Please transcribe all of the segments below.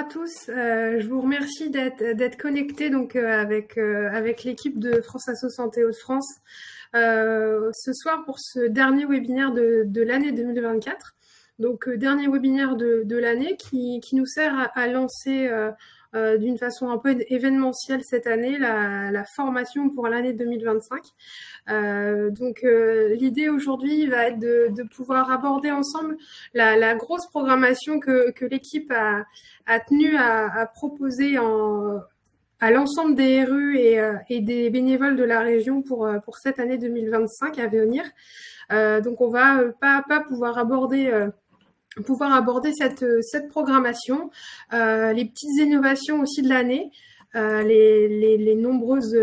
tous. Je vous remercie d'être connectés avec l'équipe de France Asso Santé Hauts-de-France ce soir pour ce dernier webinaire de l'année 2024. Donc dernier webinaire de l'année qui nous sert à lancer d'une façon un peu événementielle cette année la formation pour l'année 2025. L'idée aujourd'hui va être de pouvoir aborder ensemble la grosse programmation que l'équipe a tenu à proposer à l'ensemble des RU et des bénévoles de la région pour cette année 2025 à venir. Donc on va pas à pas pouvoir aborder cette programmation, les petites innovations aussi de l'année, les nombreuses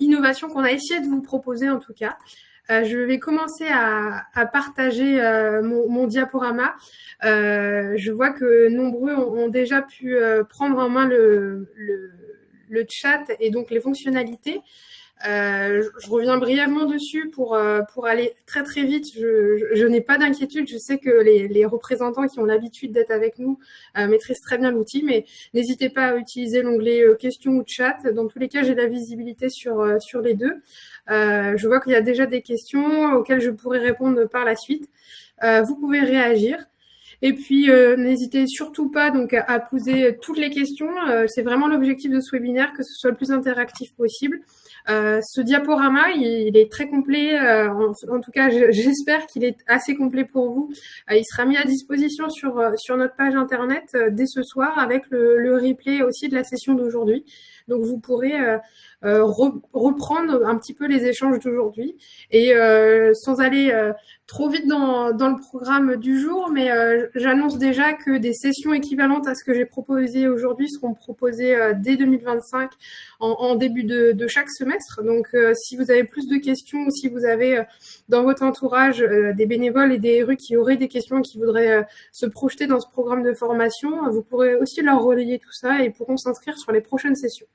innovations qu'on a essayé de vous proposer en tout cas. Je vais commencer à partager mon diaporama. Je vois que nombreux ont déjà pu prendre en main le chat et donc les fonctionnalités. Je reviens brièvement dessus pour aller très très vite. Je n'ai pas d'inquiétude. Je sais que les représentants qui ont l'habitude d'être avec nous maîtrisent très bien l'outil, mais n'hésitez pas à utiliser l'onglet questions ou chat. Dans tous les cas, j'ai la visibilité sur les deux. Je vois qu'il y a déjà des questions auxquelles je pourrai répondre par la suite. Vous pouvez réagir. Et puis, n'hésitez surtout pas donc à poser toutes les questions. C'est vraiment l'objectif de ce webinaire, que ce soit le plus interactif possible. Ce diaporama, il est très complet. En tout cas, j'espère qu'il est assez complet pour vous. Il sera mis à disposition sur notre page internet dès ce soir avec le replay aussi de la session d'aujourd'hui. Donc, vous pourrez reprendre un petit peu les échanges d'aujourd'hui et sans aller trop vite dans le programme du jour, mais j'annonce déjà que des sessions équivalentes à ce que j'ai proposé aujourd'hui seront proposées dès 2025 en début de chaque semestre. Donc, si vous avez plus de questions ou si vous avez dans votre entourage des bénévoles et des RU qui auraient des questions et qui voudraient se projeter dans ce programme de formation, vous pourrez aussi leur relayer tout ça et pourront s'inscrire sur les prochaines sessions.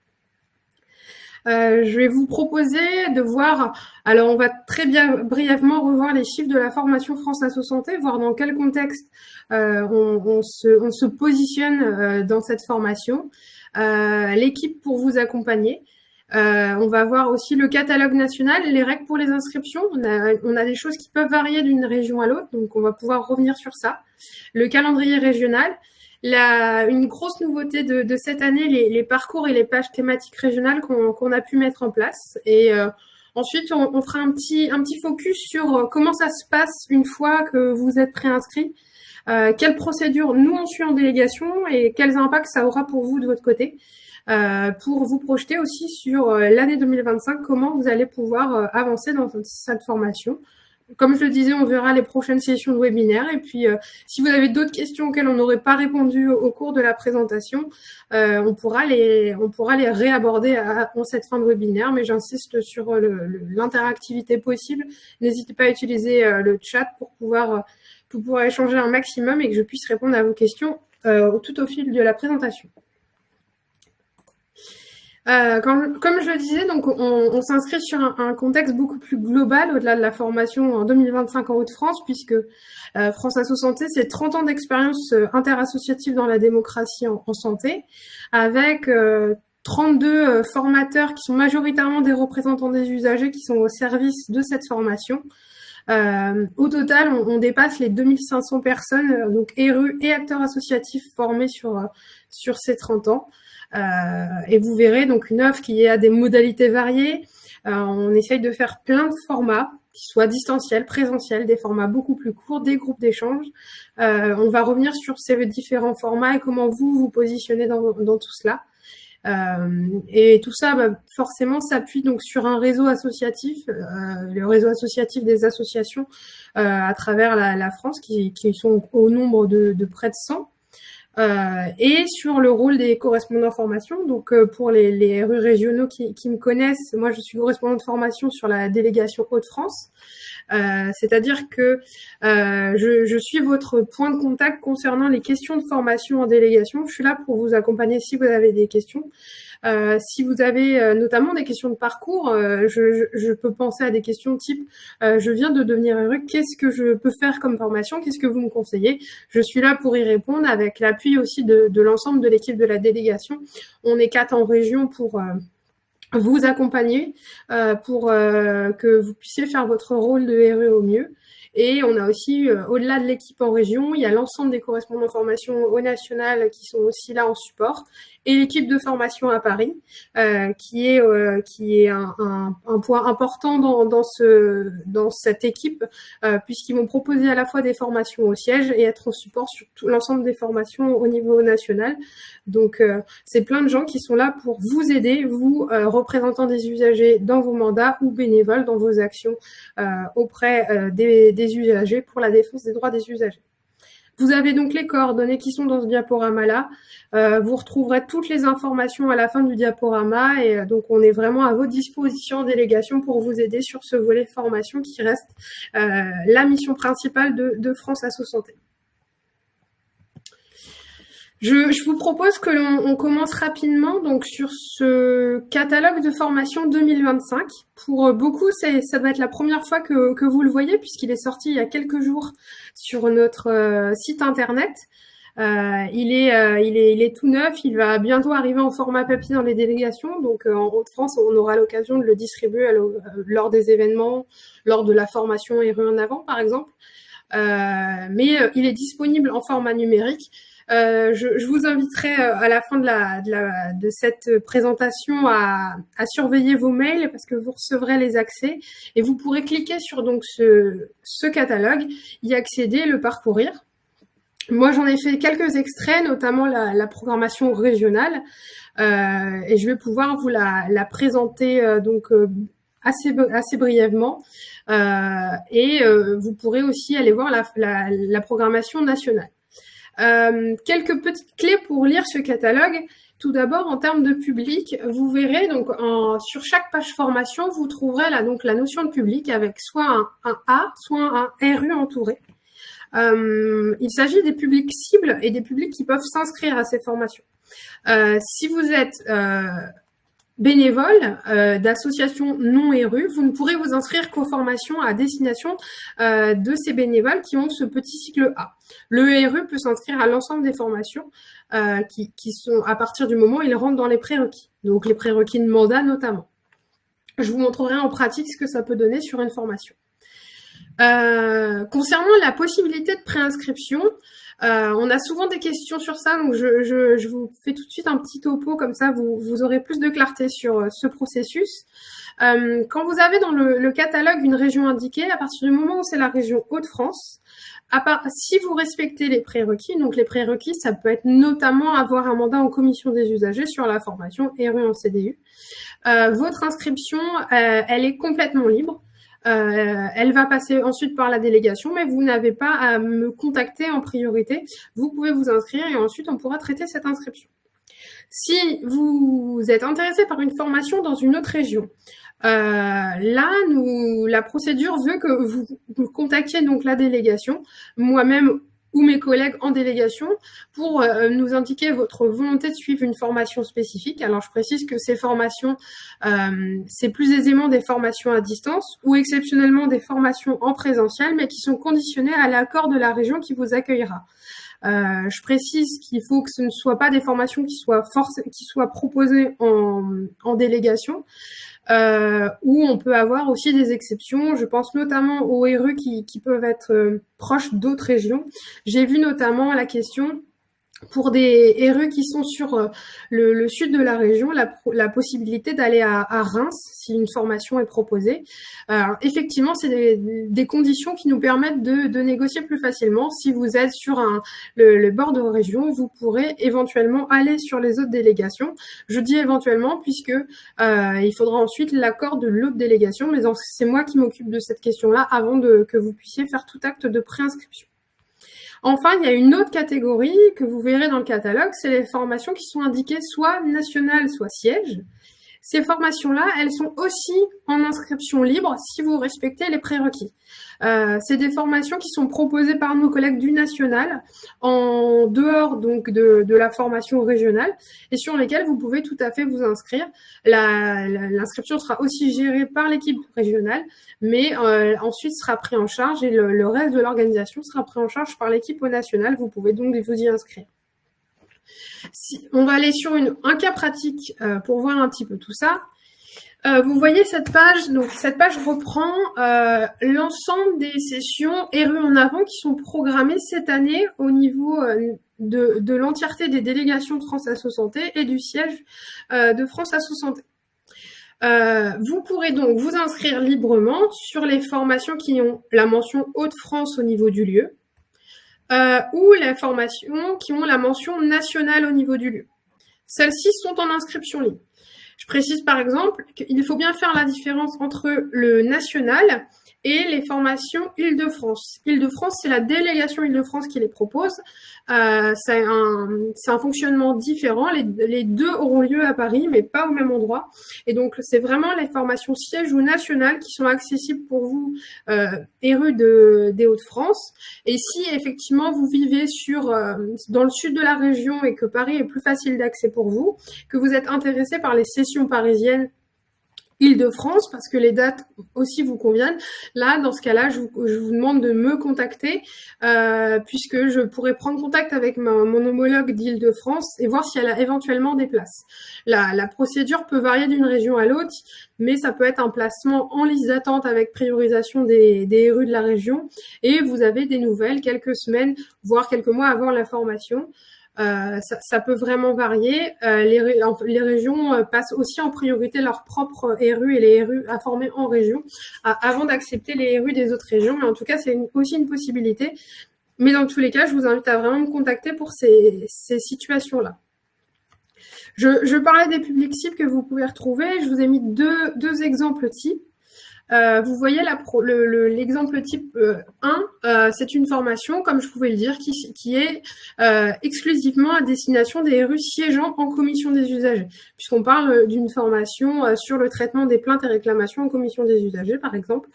Je vais vous proposer de voir, alors on va très bien brièvement revoir les chiffres de la formation France Asso Santé, voir dans quel contexte on se positionne dans cette formation, l'équipe pour vous accompagner. On va voir aussi le catalogue national, les règles pour les inscriptions. On a des choses qui peuvent varier d'une région à l'autre, donc on va pouvoir revenir sur ça. Le calendrier régional. Une grosse nouveauté de cette année, les parcours et les pages thématiques régionales qu'on a pu mettre en place. Et ensuite, on fera un petit focus sur comment ça se passe une fois que vous êtes préinscrit, quelles procédures nous on suit en délégation et quels impacts ça aura pour vous de votre côté, pour vous projeter aussi sur l'année 2025, comment vous allez pouvoir avancer dans cette formation. Comme je le disais, on verra les prochaines sessions de webinaire. Et puis, si vous avez d'autres questions auxquelles on n'aurait pas répondu au cours de la présentation, on pourra les réaborder en cette fin de webinaire. Mais j'insiste sur l'interactivité possible. N'hésitez pas à utiliser le chat pour pouvoir échanger un maximum et que je puisse répondre à vos questions tout au fil de la présentation. Comme je le disais, donc on s'inscrit sur un contexte beaucoup plus global au-delà de la formation en 2025 en Hauts-de-France, puisque France Asso Santé, c'est 30 ans d'expérience interassociative dans la démocratie en santé, avec 32 formateurs qui sont majoritairement des représentants des usagers qui sont au service de cette formation. Au total, on dépasse les 2500 personnes, donc RU et acteurs associatifs formés sur ces 30 ans. Et vous verrez donc une offre qui a des modalités variées. On essaye de faire plein de formats, qui soient distanciels, présentiels, des formats beaucoup plus courts, des groupes d'échange. On va revenir sur ces différents formats et comment vous positionnez dans tout cela. Et tout ça, forcément, s'appuie donc sur un réseau associatif, le réseau associatif des associations à travers la France, qui sont au nombre de près de 100. Et sur le rôle des correspondants formation. Donc, pour les RU régionaux qui me connaissent, moi, je suis correspondante de formation sur la délégation Hauts-de-France. C'est-à-dire que je suis votre point de contact concernant les questions de formation en délégation. Je suis là pour vous accompagner si vous avez des questions. Si vous avez notamment des questions de parcours, je peux penser à des questions type je viens de devenir heureux, qu'est-ce que je peux faire comme formation, qu'est-ce que vous me conseillez? Je suis là pour y répondre avec l'appui aussi de l'ensemble de l'équipe de la délégation. On est 4 en région pour vous accompagner, pour que vous puissiez faire votre rôle de RE au mieux. Et on a aussi, au-delà de l'équipe en région, il y a l'ensemble des correspondants formation au national qui sont aussi là en support, et l'équipe de formation à Paris, qui est un point important dans cette équipe, puisqu'ils vont proposer à la fois des formations au siège et être en support sur tout l'ensemble des formations au niveau national. Donc, c'est plein de gens qui sont là pour vous aider, vous, représentants des usagers dans vos mandats ou bénévoles dans vos actions auprès des usagers pour la défense des droits des usagers. Vous avez donc les coordonnées qui sont dans ce diaporama-là. Vous retrouverez toutes les informations à la fin du diaporama et donc on est vraiment à votre disposition en délégation pour vous aider sur ce volet formation qui reste la mission principale de France Asso Santé. Je vous propose que l'on commence rapidement donc sur ce catalogue de formation 2025. Pour beaucoup, ça doit être la première fois que vous le voyez puisqu'il est sorti il y a quelques jours sur notre site internet. Il est tout neuf, il va bientôt arriver en format papier dans les délégations. Donc en Hauts-de-France, on aura l'occasion de le distribuer lors des événements, lors de la formation RE en avant par exemple. Mais il est disponible en format numérique. Je vous inviterai à la fin de cette présentation à surveiller vos mails parce que vous recevrez les accès et vous pourrez cliquer sur donc ce catalogue, y accéder, le parcourir. Moi, j'en ai fait quelques extraits, notamment la programmation régionale, et je vais pouvoir vous la présenter assez brièvement. Et vous pourrez aussi aller voir la programmation nationale. Quelques petites clés pour lire ce catalogue. Tout d'abord, en termes de public, vous verrez donc sur chaque page formation, vous trouverez la notion de public avec soit un A, soit un RU entouré. Il s'agit des publics cibles et des publics qui peuvent s'inscrire à ces formations. Si vous êtes bénévole d'associations non RU, vous ne pourrez vous inscrire qu'aux formations à destination de ces bénévoles qui ont ce petit cycle A. Le RU peut s'inscrire à l'ensemble des formations qui sont à partir du moment où ils rentrent dans les prérequis, donc les prérequis de mandat notamment. Je vous montrerai en pratique ce que ça peut donner sur une formation. Concernant la possibilité de préinscription, on a souvent des questions sur ça, donc je vous fais tout de suite un petit topo, comme ça vous aurez plus de clarté sur ce processus. Quand vous avez dans le catalogue une région indiquée, à partir du moment où c'est la région Hauts-de-France, si vous respectez les prérequis, donc les prérequis, ça peut être notamment avoir un mandat en commission des usagers sur la formation RU en CDU. Votre inscription, elle est complètement libre. Elle va passer ensuite par la délégation, mais vous n'avez pas à me contacter en priorité. Vous pouvez vous inscrire et ensuite on pourra traiter cette inscription. Si vous êtes intéressé par une formation dans une autre région, la procédure veut que vous contactiez donc la délégation, moi-même ou mes collègues en délégation, pour nous indiquer votre volonté de suivre une formation spécifique. Alors, je précise que ces formations, c'est plus aisément des formations à distance ou exceptionnellement des formations en présentiel, mais qui sont conditionnées à l'accord de la région qui vous accueillera. Je précise qu'il faut que ce ne soit pas des formations qui soient proposées en délégation, où on peut avoir aussi des exceptions. Je pense notamment aux RE qui peuvent être proches d'autres régions. J'ai vu notamment la question pour des RE qui sont sur le sud de la région, la possibilité d'aller à Reims si une formation est proposée. Alors, effectivement, c'est des conditions qui nous permettent de négocier plus facilement. Si vous êtes sur le bord de région, vous pourrez éventuellement aller sur les autres délégations. Je dis éventuellement puisque il faudra ensuite l'accord de l'autre délégation, mais c'est moi qui m'occupe de cette question-là avant que vous puissiez faire tout acte de préinscription. Enfin, il y a une autre catégorie que vous verrez dans le catalogue, c'est les formations qui sont indiquées soit nationales, soit sièges. Ces formations-là, elles sont aussi en inscription libre si vous respectez les prérequis. C'est des formations qui sont proposées par nos collègues du national en dehors donc de la formation régionale et sur lesquelles vous pouvez tout à fait vous inscrire. L'inscription sera aussi gérée par l'équipe régionale, mais ensuite sera pris en charge et le reste de l'organisation sera pris en charge par l'équipe au national. Vous pouvez donc vous y inscrire. On va aller sur un cas pratique pour voir un petit peu tout ça. Vous voyez cette page, donc cette page reprend l'ensemble des sessions RU en avant qui sont programmées cette année au niveau de l'entièreté des délégations de France Asso Santé et du siège de France Asso Santé. Vous pourrez donc vous inscrire librement sur les formations qui ont la mention Hauts-de-France au niveau du lieu ou les formations qui ont la mention nationale au niveau du lieu. Celles-ci sont en inscription libre. Je précise par exemple qu'il faut bien faire la différence entre le national et les formations Île-de-France. Île-de-France, c'est la délégation Île-de-France qui les propose. C'est un fonctionnement différent. Les deux auront lieu à Paris, mais pas au même endroit. Et donc, c'est vraiment les formations sièges ou nationales qui sont accessibles pour vous, RU des Hauts-de-France. Et si effectivement vous vivez dans le sud de la région et que Paris est plus facile d'accès pour vous, que vous êtes intéressé par les sessions parisiennes Île-de-France, parce que les dates aussi vous conviennent. Là, dans ce cas-là, je vous demande de me contacter, puisque je pourrais prendre contact avec mon homologue d'Île-de-France et voir si elle a éventuellement des places. La procédure peut varier d'une région à l'autre, mais ça peut être un placement en liste d'attente avec priorisation des RU de la région, et vous avez des nouvelles quelques semaines, voire quelques mois avant la formation. Ça peut vraiment varier. Les régions passent aussi en priorité leurs propres RU et les RU à former en région avant d'accepter les RU des autres régions. Mais en tout cas, c'est aussi une possibilité. Mais dans tous les cas, je vous invite à vraiment me contacter pour ces situations-là. Je parlais des publics cibles que vous pouvez retrouver. Je vous ai mis deux exemples types. Vous voyez l'exemple type 1, c'est une formation, comme je pouvais le dire, qui est exclusivement à destination des RU siégeant en commission des usagers, puisqu'on parle d'une formation sur le traitement des plaintes et réclamations en commission des usagers, par exemple.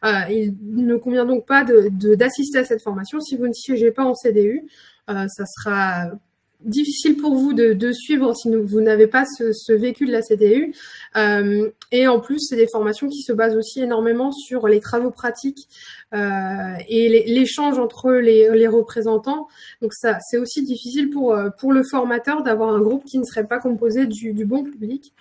Il ne convient donc pas d'assister à cette formation si vous ne siégez pas en CDU. Ça sera difficile pour vous de suivre si vous n'avez pas ce vécu de la CDU. Et en plus, c'est des formations qui se basent aussi énormément sur les travaux pratiques et l'échange entre les représentants. Donc ça, c'est aussi difficile pour le formateur d'avoir un groupe qui ne serait pas composé du bon public.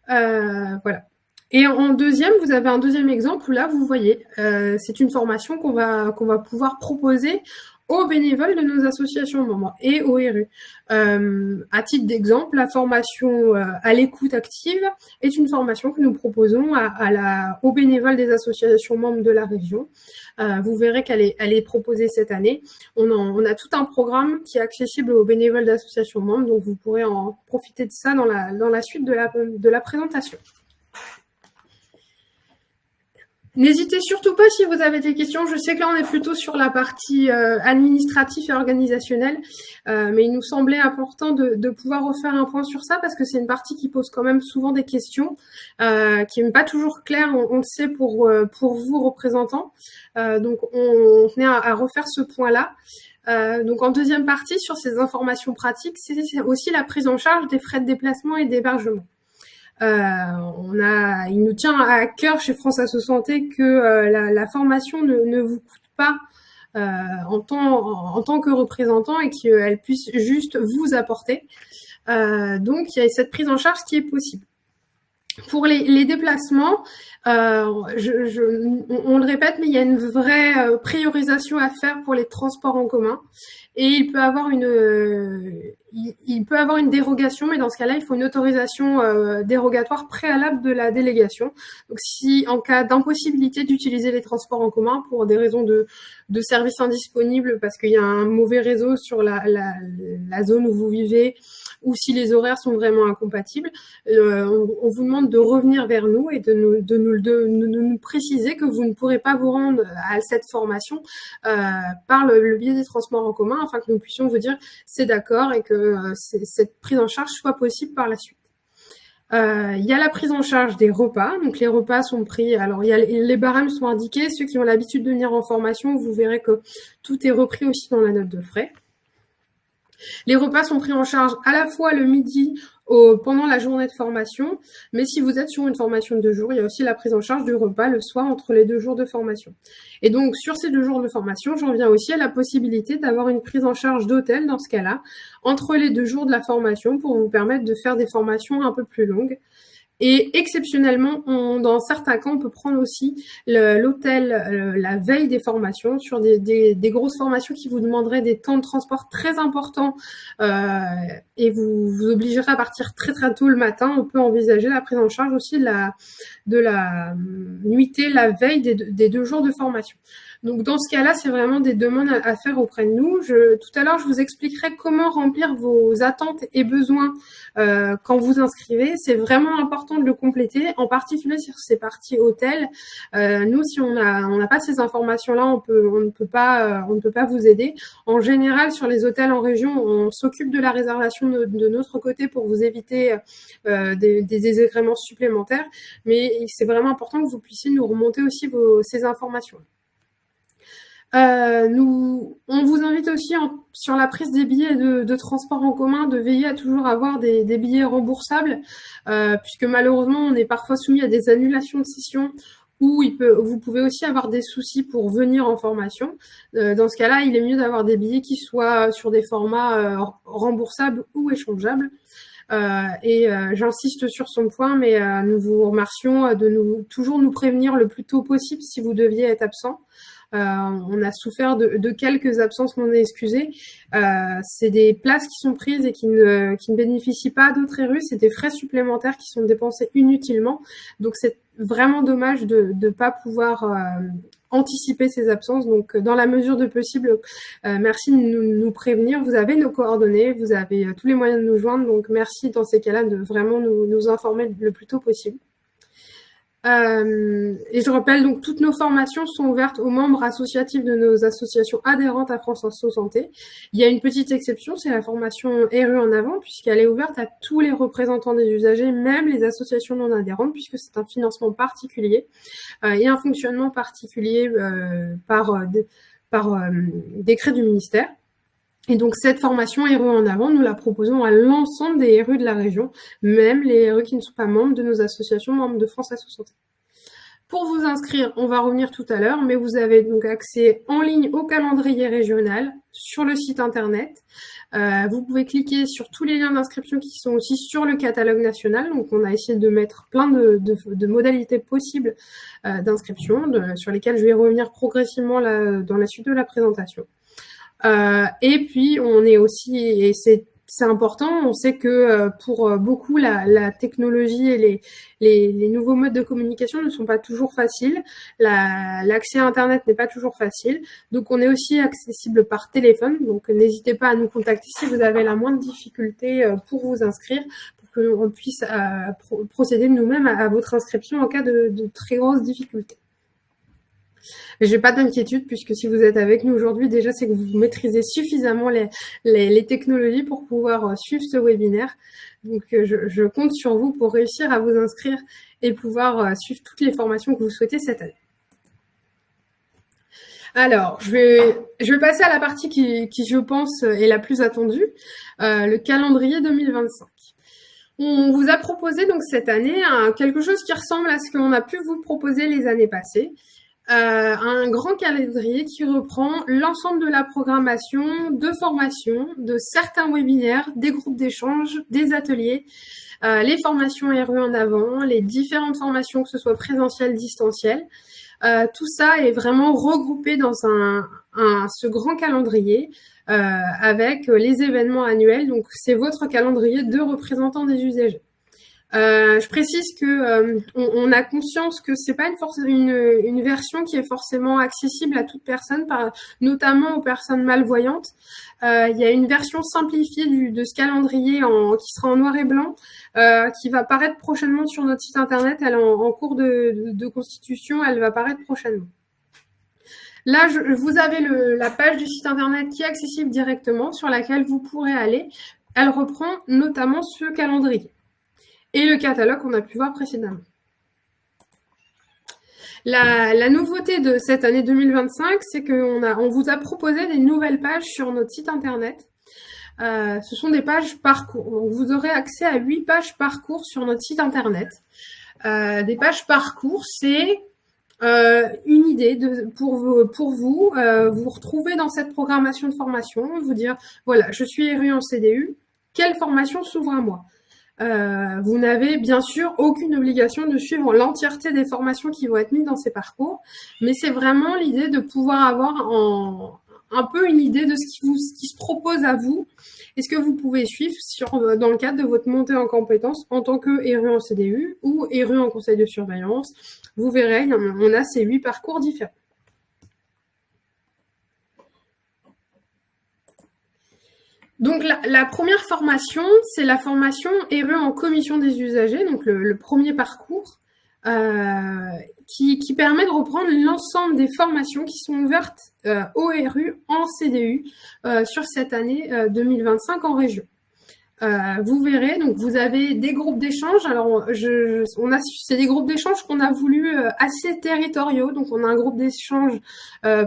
Voilà. Et en deuxième, vous avez un deuxième exemple où là, vous voyez, c'est une formation qu'on va pouvoir proposer aux bénévoles de nos associations membres et aux RU. À titre d'exemple, la formation à l'écoute active est une formation que nous proposons aux bénévoles des associations membres de la région. Vous verrez qu'elle est proposée cette année. On a tout un programme qui est accessible aux bénévoles d'associations membres, donc vous pourrez en profiter de ça dans la suite de la présentation. N'hésitez surtout pas si vous avez des questions. Je sais que là, on est plutôt sur la partie administrative et organisationnelle, mais il nous semblait important de pouvoir refaire un point sur ça parce que c'est une partie qui pose quand même souvent des questions, qui n'est pas toujours claire, on le sait, pour vous, représentants. Donc, on tenait à refaire ce point-là. Donc, en deuxième partie, sur ces informations pratiques, c'est aussi la prise en charge des frais de déplacement et d'hébergement. Il nous tient à cœur chez France Asso Santé que la formation ne vous coûte pas en tant que représentant et qu'elle puisse juste vous apporter. Donc, il y a cette prise en charge qui est possible. Pour les déplacements, on le répète, mais il y a une vraie priorisation à faire pour les transports en commun. Et il peut avoir une dérogation, mais dans ce cas-là, il faut une autorisation dérogatoire préalable de la délégation. Donc, si en cas d'impossibilité d'utiliser les transports en commun pour des raisons de services indisponibles, parce qu'il y a un mauvais réseau sur la zone où vous vivez, ou si les horaires sont vraiment incompatibles, on vous demande de revenir vers nous et de nous préciser que vous ne pourrez pas vous rendre à cette formation par le biais des transports en commun, afin que nous puissions vous dire c'est d'accord et que cette prise en charge soit possible par la suite. Il y a la prise en charge des repas. Donc, les repas sont pris. Alors, les barèmes sont indiqués. Ceux qui ont l'habitude de venir en formation, vous verrez que tout est repris aussi dans la note de frais. Les repas sont pris en charge à la fois le midi pendant la journée de formation, mais si vous êtes sur une formation de 2 jours, il y a aussi la prise en charge du repas le soir entre les 2 jours de formation. Et donc, sur ces 2 jours de formation, j'en viens aussi à la possibilité d'avoir une prise en charge d'hôtel dans ce cas-là, entre les 2 jours de la formation pour vous permettre de faire des formations un peu plus longues. Et exceptionnellement, dans certains cas, on peut prendre aussi l'hôtel la veille des formations sur des grosses formations qui vous demanderaient des temps de transport très importants et vous obligerez à partir très très tôt le matin. On peut envisager la prise en charge aussi de la nuitée la veille des 2 jours de formation. Donc, dans ce cas-là, c'est vraiment des demandes à faire auprès de nous. Tout à l'heure, je vous expliquerai comment remplir vos attentes et besoins quand vous inscrivez. C'est vraiment important de le compléter, en particulier sur ces parties hôtels. Nous, si on n'a pas ces informations-là, on ne peut pas vous aider. En général, sur les hôtels en région, on s'occupe de la réservation de notre côté pour vous éviter des désagréments supplémentaires. Mais c'est vraiment important que vous puissiez nous remonter aussi ces informations. On vous invite aussi sur la prise des billets de transport en commun de veiller à toujours avoir des billets remboursables, puisque malheureusement on est parfois soumis à des annulations de session où vous pouvez aussi avoir des soucis pour venir en formation. Dans ce cas-là, il est mieux d'avoir des billets qui soient sur des formats remboursables ou échangeables. J'insiste sur son point, mais nous vous remercions de toujours nous prévenir le plus tôt possible si vous deviez être absent. On a souffert de quelques absences non excusées. C'est des places qui sont prises et qui ne bénéficient pas d'autres RU. C'est des frais supplémentaires qui sont dépensés inutilement. Donc, c'est vraiment dommage de ne pas pouvoir anticiper ces absences. Donc, dans la mesure de possible, merci de nous prévenir. Vous avez nos coordonnées, vous avez tous les moyens de nous joindre. Donc, merci dans ces cas-là de vraiment nous informer le plus tôt possible. Et je rappelle, donc, toutes nos formations sont ouvertes aux membres associatifs de nos associations adhérentes à France Asso Santé. Il y a une petite exception, c'est la formation RU en avant, puisqu'elle est ouverte à tous les représentants des usagers, même les associations non adhérentes, puisque c'est un financement particulier et un fonctionnement particulier par décret du ministère. Et donc, cette formation RU en avant, nous la proposons à l'ensemble des RU de la région, même les RU qui ne sont pas membres de nos associations, membres de France Asso Santé. Pour vous inscrire, on va revenir tout à l'heure, mais vous avez donc accès en ligne au calendrier régional sur le site internet. Vous pouvez cliquer sur tous les liens d'inscription qui sont aussi sur le catalogue national. Donc, on a essayé de mettre plein de modalités possibles d'inscription, sur lesquelles je vais revenir progressivement dans la suite de la présentation. Et puis, on est aussi, et c'est important, on sait que pour beaucoup, la technologie et les nouveaux modes de communication ne sont pas toujours faciles. L'accès à Internet n'est pas toujours facile. Donc, on est aussi accessible par téléphone. Donc, n'hésitez pas à nous contacter si vous avez la moindre difficulté pour vous inscrire, pour qu'on puisse procéder nous-mêmes à votre inscription en cas de très grosses difficultés. Mais j'ai pas d'inquiétude puisque si vous êtes avec nous aujourd'hui, déjà, c'est que vous maîtrisez suffisamment les technologies pour pouvoir suivre ce webinaire. Donc, je compte sur vous pour réussir à vous inscrire et pouvoir suivre toutes les formations que vous souhaitez cette année. Alors, je vais passer à la partie qui, je pense, est la plus attendue, le calendrier 2025. On vous a proposé donc cette année quelque chose qui ressemble à ce qu'on a pu vous proposer les années passées. Un grand calendrier qui reprend l'ensemble de la programmation de formation, de certains webinaires, des groupes d'échange, des ateliers, les formations RU en avant, les différentes formations, que ce soit présentielles, distancielles. Tout ça est vraiment regroupé dans ce grand calendrier avec les événements annuels. Donc, c'est votre calendrier de représentants des usagers. Je précise que on a conscience que c'est pas une version qui est forcément accessible à toute personne, notamment aux personnes malvoyantes. Il y a une version simplifiée de ce calendrier qui sera en noir et blanc, qui va paraître prochainement sur notre site internet. Elle est en cours de constitution, elle va paraître prochainement. Là, vous avez la page du site internet qui est accessible directement, sur laquelle vous pourrez aller. Elle reprend notamment ce calendrier. et le catalogue qu'on a pu voir précédemment. La nouveauté de cette année 2025, c'est qu'on vous a proposé des nouvelles pages sur notre site internet. Ce sont des pages parcours. Donc, vous aurez accès à 8 pages parcours sur notre site internet. Des pages parcours, c'est une idée pour vous retrouver dans cette programmation de formation, vous dire, voilà, je suis RU en CDU, quelle formation s'ouvre à moi? Vous n'avez bien sûr aucune obligation de suivre l'entièreté des formations qui vont être mises dans ces parcours, mais c'est vraiment l'idée de pouvoir avoir un peu une idée de ce qui se propose à vous et ce que vous pouvez suivre dans le cadre de votre montée en compétences en tant que RU en CDU ou RU en conseil de surveillance. Vous verrez, on a ces 8 parcours différents. Donc, la première formation, c'est la formation RE en commission des usagers, donc le premier parcours, qui permet de reprendre l'ensemble des formations qui sont ouvertes au RU en CDU sur cette année 2025 en région. Vous verrez, donc vous avez des groupes d'échange. Alors, c'est des groupes d'échange qu'on a voulu assez territoriaux. Donc, on a un groupe d'échange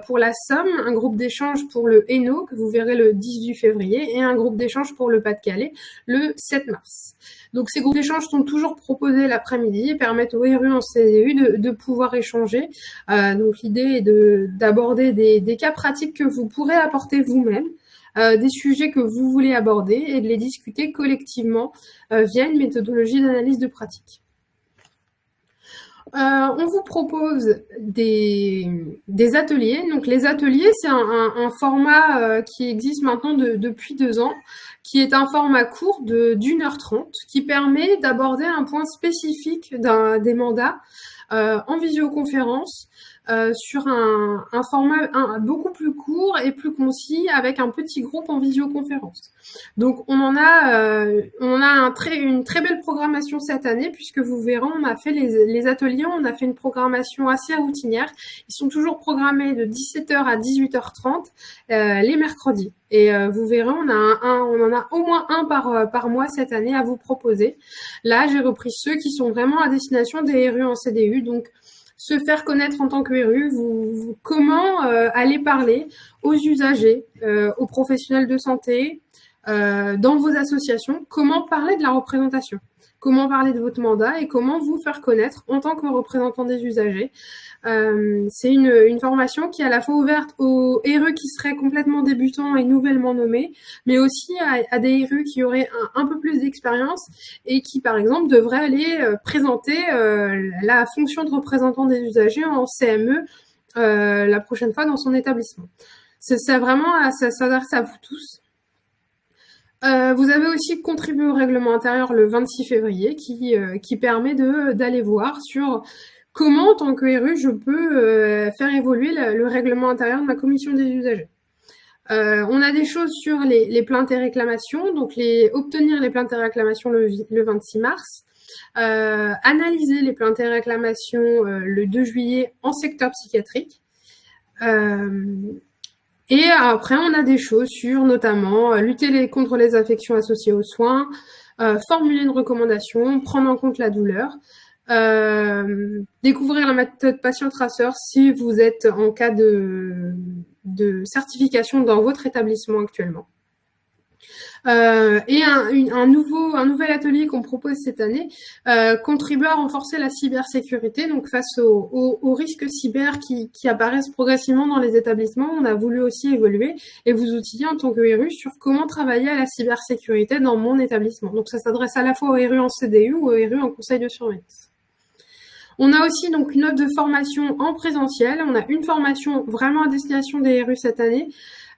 pour la Somme, un groupe d'échange pour le Hainaut, que vous verrez le 18 février, et un groupe d'échange pour le Pas-de-Calais le 7 mars. Donc, ces groupes d'échange sont toujours proposés l'après-midi et permettent aux RU en CDU de pouvoir échanger. Donc, l'idée est d'aborder des cas pratiques que vous pourrez apporter vous-même. Des sujets que vous voulez aborder et de les discuter collectivement via une méthodologie d'analyse de pratique. On vous propose des ateliers. Donc les ateliers, c'est un format qui existe maintenant depuis 2 ans, qui est un format court d'1h30 qui permet d'aborder un point spécifique des mandats en visioconférence. Sur un format beaucoup plus court et plus concis avec un petit groupe en visioconférence. Donc, on a une très belle programmation cette année puisque vous verrez, on a fait les ateliers, on a fait une programmation assez routinière. Ils sont toujours programmés de 17h à 18h30 les mercredis. Et vous verrez, on en a au moins un par mois cette année à vous proposer. Là, j'ai repris ceux qui sont vraiment à destination des RU en CDU, donc se faire connaître en tant que RU, comment aller parler aux usagers, aux professionnels de santé, dans vos associations, comment parler de la représentation, comment parler de votre mandat et comment vous faire connaître en tant que représentant des usagers. C'est une formation qui est à la fois ouverte aux RU qui seraient complètement débutants et nouvellement nommés, mais aussi à des RU qui auraient un peu plus d'expérience et qui, par exemple, devraient aller présenter la fonction de représentant des usagers en CME la prochaine fois dans son établissement. Ça s'adresse à vous tous. Vous avez aussi contribué au règlement intérieur le 26 février qui permet d'aller voir sur comment, en tant que RU, je peux faire évoluer le règlement intérieur de ma commission des usagers. On a des choses sur les plaintes et réclamations, donc obtenir les plaintes et réclamations le 26 mars, analyser les plaintes et réclamations le 2 juillet en secteur psychiatrique. Et après, on a des choses sur notamment lutter contre les affections associées aux soins, formuler une recommandation, prendre en compte la douleur, découvrir la méthode patient-traceur si vous êtes en cas de certification dans votre établissement actuellement. Et un nouvel atelier qu'on propose cette année contribue à renforcer la cybersécurité. Donc face aux risques cyber qui apparaissent progressivement dans les établissements, on a voulu aussi évoluer et vous outiller en tant que RU sur comment travailler à la cybersécurité dans mon établissement. Donc ça s'adresse à la fois aux RU en CDU ou aux RU en conseil de surveillance. On a aussi donc une offre de formation en présentiel. On a une formation vraiment à destination des RU cette année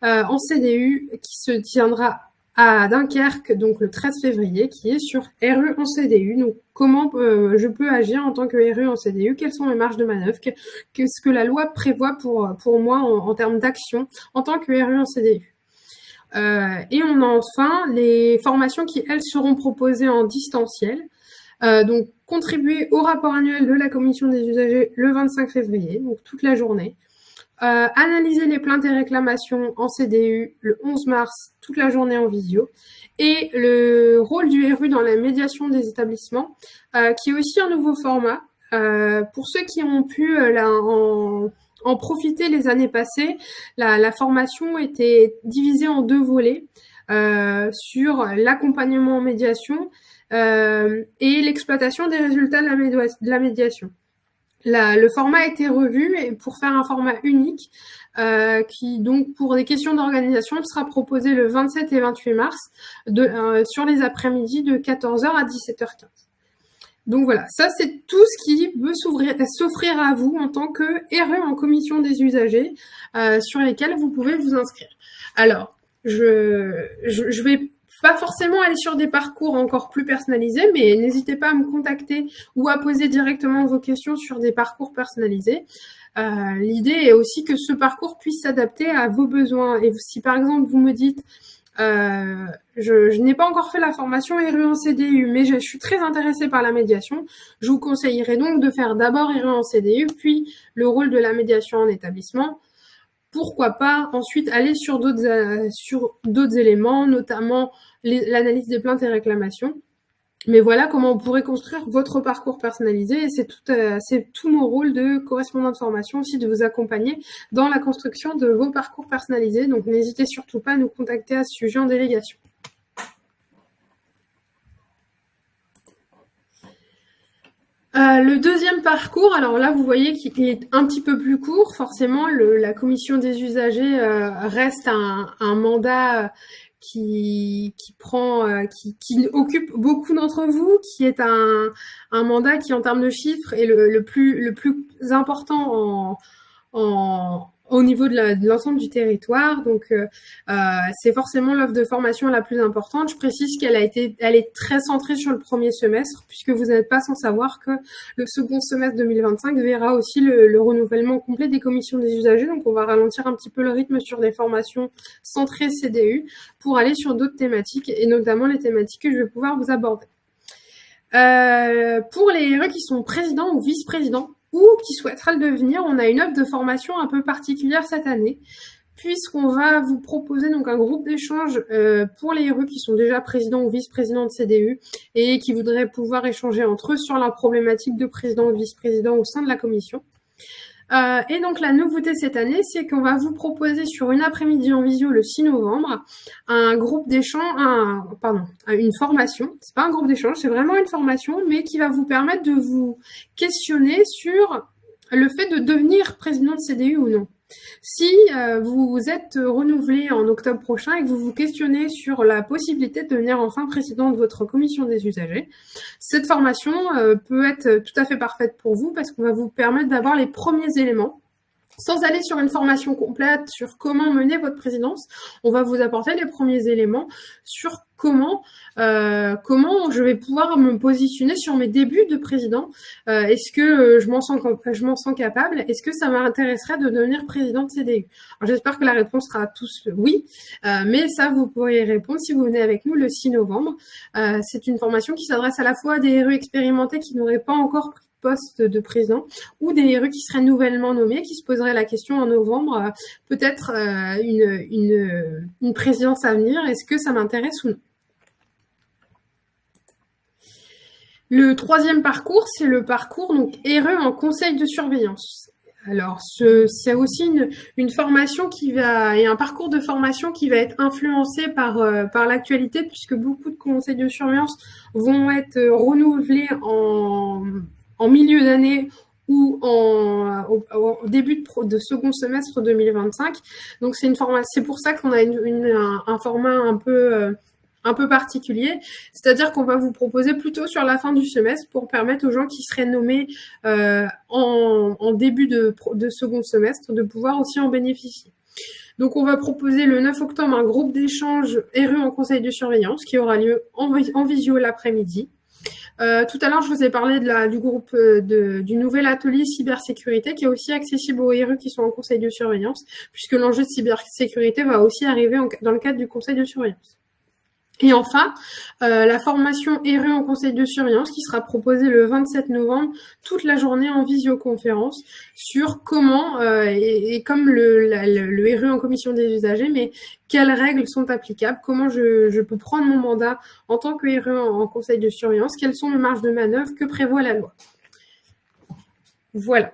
en CDU qui se tiendra à Dunkerque, donc le 13 février, qui est sur RU en CDU. Donc, comment je peux agir en tant que RU en CDU? Quelles sont mes marges de manœuvre? Qu'est-ce que la loi prévoit pour moi en termes d'action en tant que RU en CDU? Et on a enfin les formations qui, elles, seront proposées en distanciel. Donc, contribuer au rapport annuel de la commission des usagers le 25 février, donc toute la journée. analyser les plaintes et réclamations en CDU le 11 mars, toute la journée en visio, et le rôle du RU dans la médiation des établissements, qui est aussi un nouveau format. Pour ceux qui ont pu en profiter les années passées, la formation était divisée en 2 volets, sur l'accompagnement en médiation et l'exploitation des résultats de la médiation. Le format a été revu pour faire un format unique qui, donc, pour des questions d'organisation, sera proposé le 27 et 28 mars sur les après-midi de 14h à 17h15. Donc voilà, ça c'est tout ce qui peut s'offrir à vous en tant que RE en commission des usagers sur lesquels vous pouvez vous inscrire. Alors, je vais pas forcément aller sur des parcours encore plus personnalisés, mais n'hésitez pas à me contacter ou à poser directement vos questions sur des parcours personnalisés. L'idée est aussi que ce parcours puisse s'adapter à vos besoins. Et si par exemple vous me dites je n'ai pas encore fait la formation RU en CDU, mais je suis très intéressée par la médiation, je vous conseillerais donc de faire d'abord RU en CDU, puis le rôle de la médiation en établissement. Pourquoi pas ensuite aller sur d'autres éléments, notamment l'analyse des plaintes et réclamations. Mais voilà comment on pourrait construire votre parcours personnalisé, et c'est tout mon rôle de correspondant de formation aussi, de vous accompagner dans la construction de vos parcours personnalisés. Donc n'hésitez surtout pas à nous contacter à ce sujet en délégation. Le deuxième parcours, alors là vous voyez qu'il est un petit peu plus court. Forcément, la commission des usagers reste un mandat qui occupe beaucoup d'entre vous, qui est un mandat qui, en termes de chiffres, est le plus important au niveau de l'ensemble du territoire. Donc, c'est forcément l'offre de formation la plus importante. Je précise qu'elle est très centrée sur le premier semestre, puisque vous n'êtes pas sans savoir que le second semestre 2025 verra aussi le renouvellement complet des commissions des usagers. Donc, on va ralentir un petit peu le rythme sur des formations centrées CDU pour aller sur d'autres thématiques, et notamment les thématiques que je vais pouvoir vous aborder. Pour les RE qui sont présidents ou vice-présidents, ou qui souhaitera le devenir, on a une offre de formation un peu particulière cette année, puisqu'on va vous proposer donc un groupe d'échange pour les RE qui sont déjà présidents ou vice-présidents de CDU et qui voudraient pouvoir échanger entre eux sur la problématique de président ou vice-président au sein de la commission. Et donc la nouveauté cette année, c'est qu'on va vous proposer sur une après-midi en visio le 6 novembre un groupe d'échange, une formation. C'est pas un groupe d'échange, c'est vraiment une formation, mais qui va vous permettre de vous questionner sur le fait de devenir président de CDU ou non. Si vous êtes renouvelé en octobre prochain et que vous vous questionnez sur la possibilité de devenir enfin président de votre commission des usagers, cette formation peut être tout à fait parfaite pour vous, parce qu'on va vous permettre d'avoir les premiers éléments. Sans aller sur une formation complète sur comment mener votre présidence, on va vous apporter les premiers éléments sur comment je vais pouvoir me positionner sur mes débuts de président. Est-ce que je m'en sens capable? Est-ce que ça m'intéresserait de devenir président de CDU? Alors, j'espère que la réponse sera tous oui, mais ça, vous pourrez y répondre si vous venez avec nous le 6 novembre. C'est une formation qui s'adresse à la fois à des RE expérimentés qui n'auraient pas encore pris poste de président, ou des RE qui seraient nouvellement nommés, qui se poseraient la question en novembre, peut-être une présidence à venir, est-ce que ça m'intéresse ou non? Le troisième parcours, c'est le parcours donc RE en conseil de surveillance. Alors, c'est aussi une formation et un parcours de formation qui va être influencé par l'actualité, puisque beaucoup de conseils de surveillance vont être renouvelés en milieu d'année ou au début de second semestre 2025. Donc, c'est pour ça qu'on a un format un peu particulier, c'est-à-dire qu'on va vous proposer plutôt sur la fin du semestre pour permettre aux gens qui seraient nommés en début de second semestre de pouvoir aussi en bénéficier. Donc, on va proposer le 9 octobre un groupe d'échange RE en conseil de surveillance qui aura lieu en visio l'après-midi. Tout à l'heure, je vous ai parlé du groupe du nouvel atelier cybersécurité qui est aussi accessible aux RE qui sont en conseil de surveillance, puisque l'enjeu de cybersécurité va aussi arriver dans le cadre du conseil de surveillance. Et enfin, la formation RE en conseil de surveillance qui sera proposée le 27 novembre, toute la journée en visioconférence, sur comment, et comme le RE en commission des usagers, mais quelles règles sont applicables, comment je peux prendre mon mandat en tant que RE en conseil de surveillance, quelles sont les marges de manœuvre, que prévoit la loi. Voilà.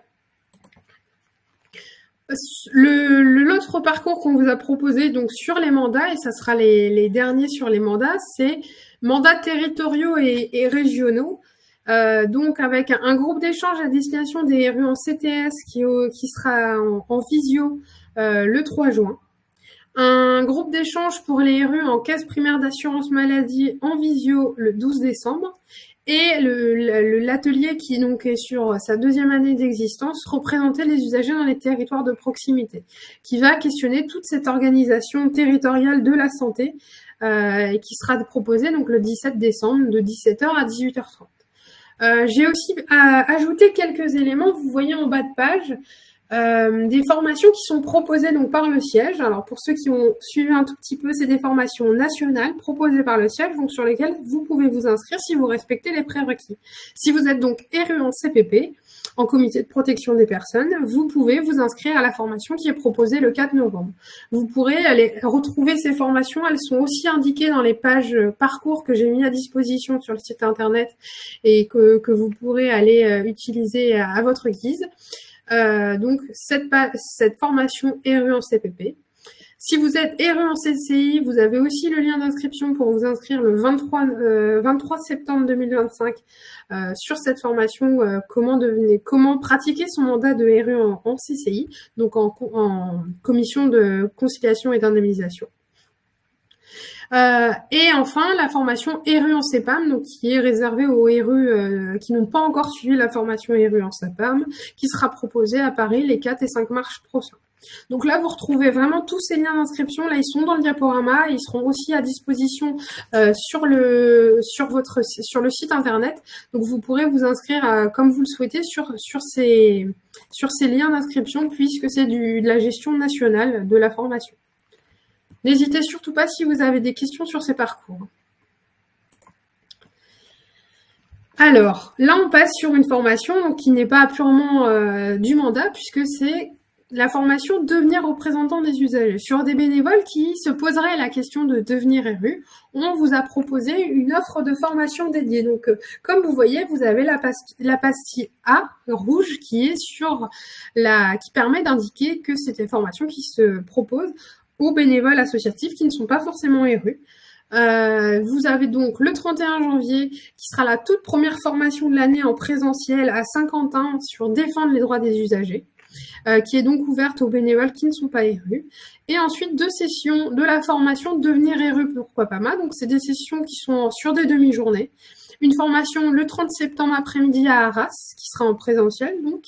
L'autre parcours qu'on vous a proposé donc sur les mandats, et ça sera les derniers sur les mandats, c'est mandats territoriaux et régionaux. Donc avec un groupe d'échange à destination des RU en CTS qui sera en visio le 3 juin. Un groupe d'échange pour les RU en caisse primaire d'assurance maladie en visio le 12 décembre. Et l'atelier qui donc est sur sa 2e année d'existence, représenter les usagers dans les territoires de proximité, qui va questionner toute cette organisation territoriale de la santé et qui sera proposée donc le 17 décembre de 17h à 18h30. J'ai aussi ajouté quelques éléments, vous voyez en bas de page, des formations qui sont proposées donc par le siège. Alors pour ceux qui ont suivi un tout petit peu, c'est des formations nationales proposées par le siège, donc sur lesquelles vous pouvez vous inscrire si vous respectez les prérequis. Si vous êtes donc RU en CPP, en comité de protection des personnes, vous pouvez vous inscrire à la formation qui est proposée le 4 novembre. Vous pourrez aller retrouver ces formations, elles sont aussi indiquées dans les pages parcours que j'ai mis à disposition sur le site internet et que vous pourrez aller utiliser à votre guise. Donc cette formation RU en CPP. Si vous êtes RU en CCI, vous avez aussi le lien d'inscription pour vous inscrire le 23 septembre 2025 sur cette formation comment pratiquer son mandat de RU en CCI, donc en commission de conciliation et d'indemnisation. Et enfin, la formation RU en CEPAM, donc qui est réservée aux RU qui n'ont pas encore suivi la formation RU en CEPAM, qui sera proposée à Paris les 4 et 5 mars prochains. Donc là, vous retrouvez vraiment tous ces liens d'inscription. Là, ils sont dans le diaporama. Ils seront aussi à disposition sur le site internet. Donc, vous pourrez vous inscrire comme vous le souhaitez sur ces liens d'inscription, puisque c'est de la gestion nationale de la formation. N'hésitez surtout pas si vous avez des questions sur ces parcours. Alors, là, on passe sur une formation donc, qui n'est pas purement du mandat, puisque c'est la formation devenir représentant des usagers. Sur des bénévoles qui se poseraient la question de devenir RU, on vous a proposé une offre de formation dédiée. Donc, comme vous voyez, vous avez la pastille A rouge qui permet d'indiquer que c'est une formation qui se propose aux bénévoles associatifs qui ne sont pas forcément RU. Vous avez donc le 31 janvier qui sera la toute première formation de l'année en présentiel à Saint-Quentin sur défendre les droits des usagers, qui est donc ouverte aux bénévoles qui ne sont pas RU. Et ensuite 2 sessions de la formation devenir RU pourquoi pas moi. Donc c'est des sessions qui sont sur des demi-journées. Une formation le 30 septembre après-midi à Arras qui sera en présentiel donc.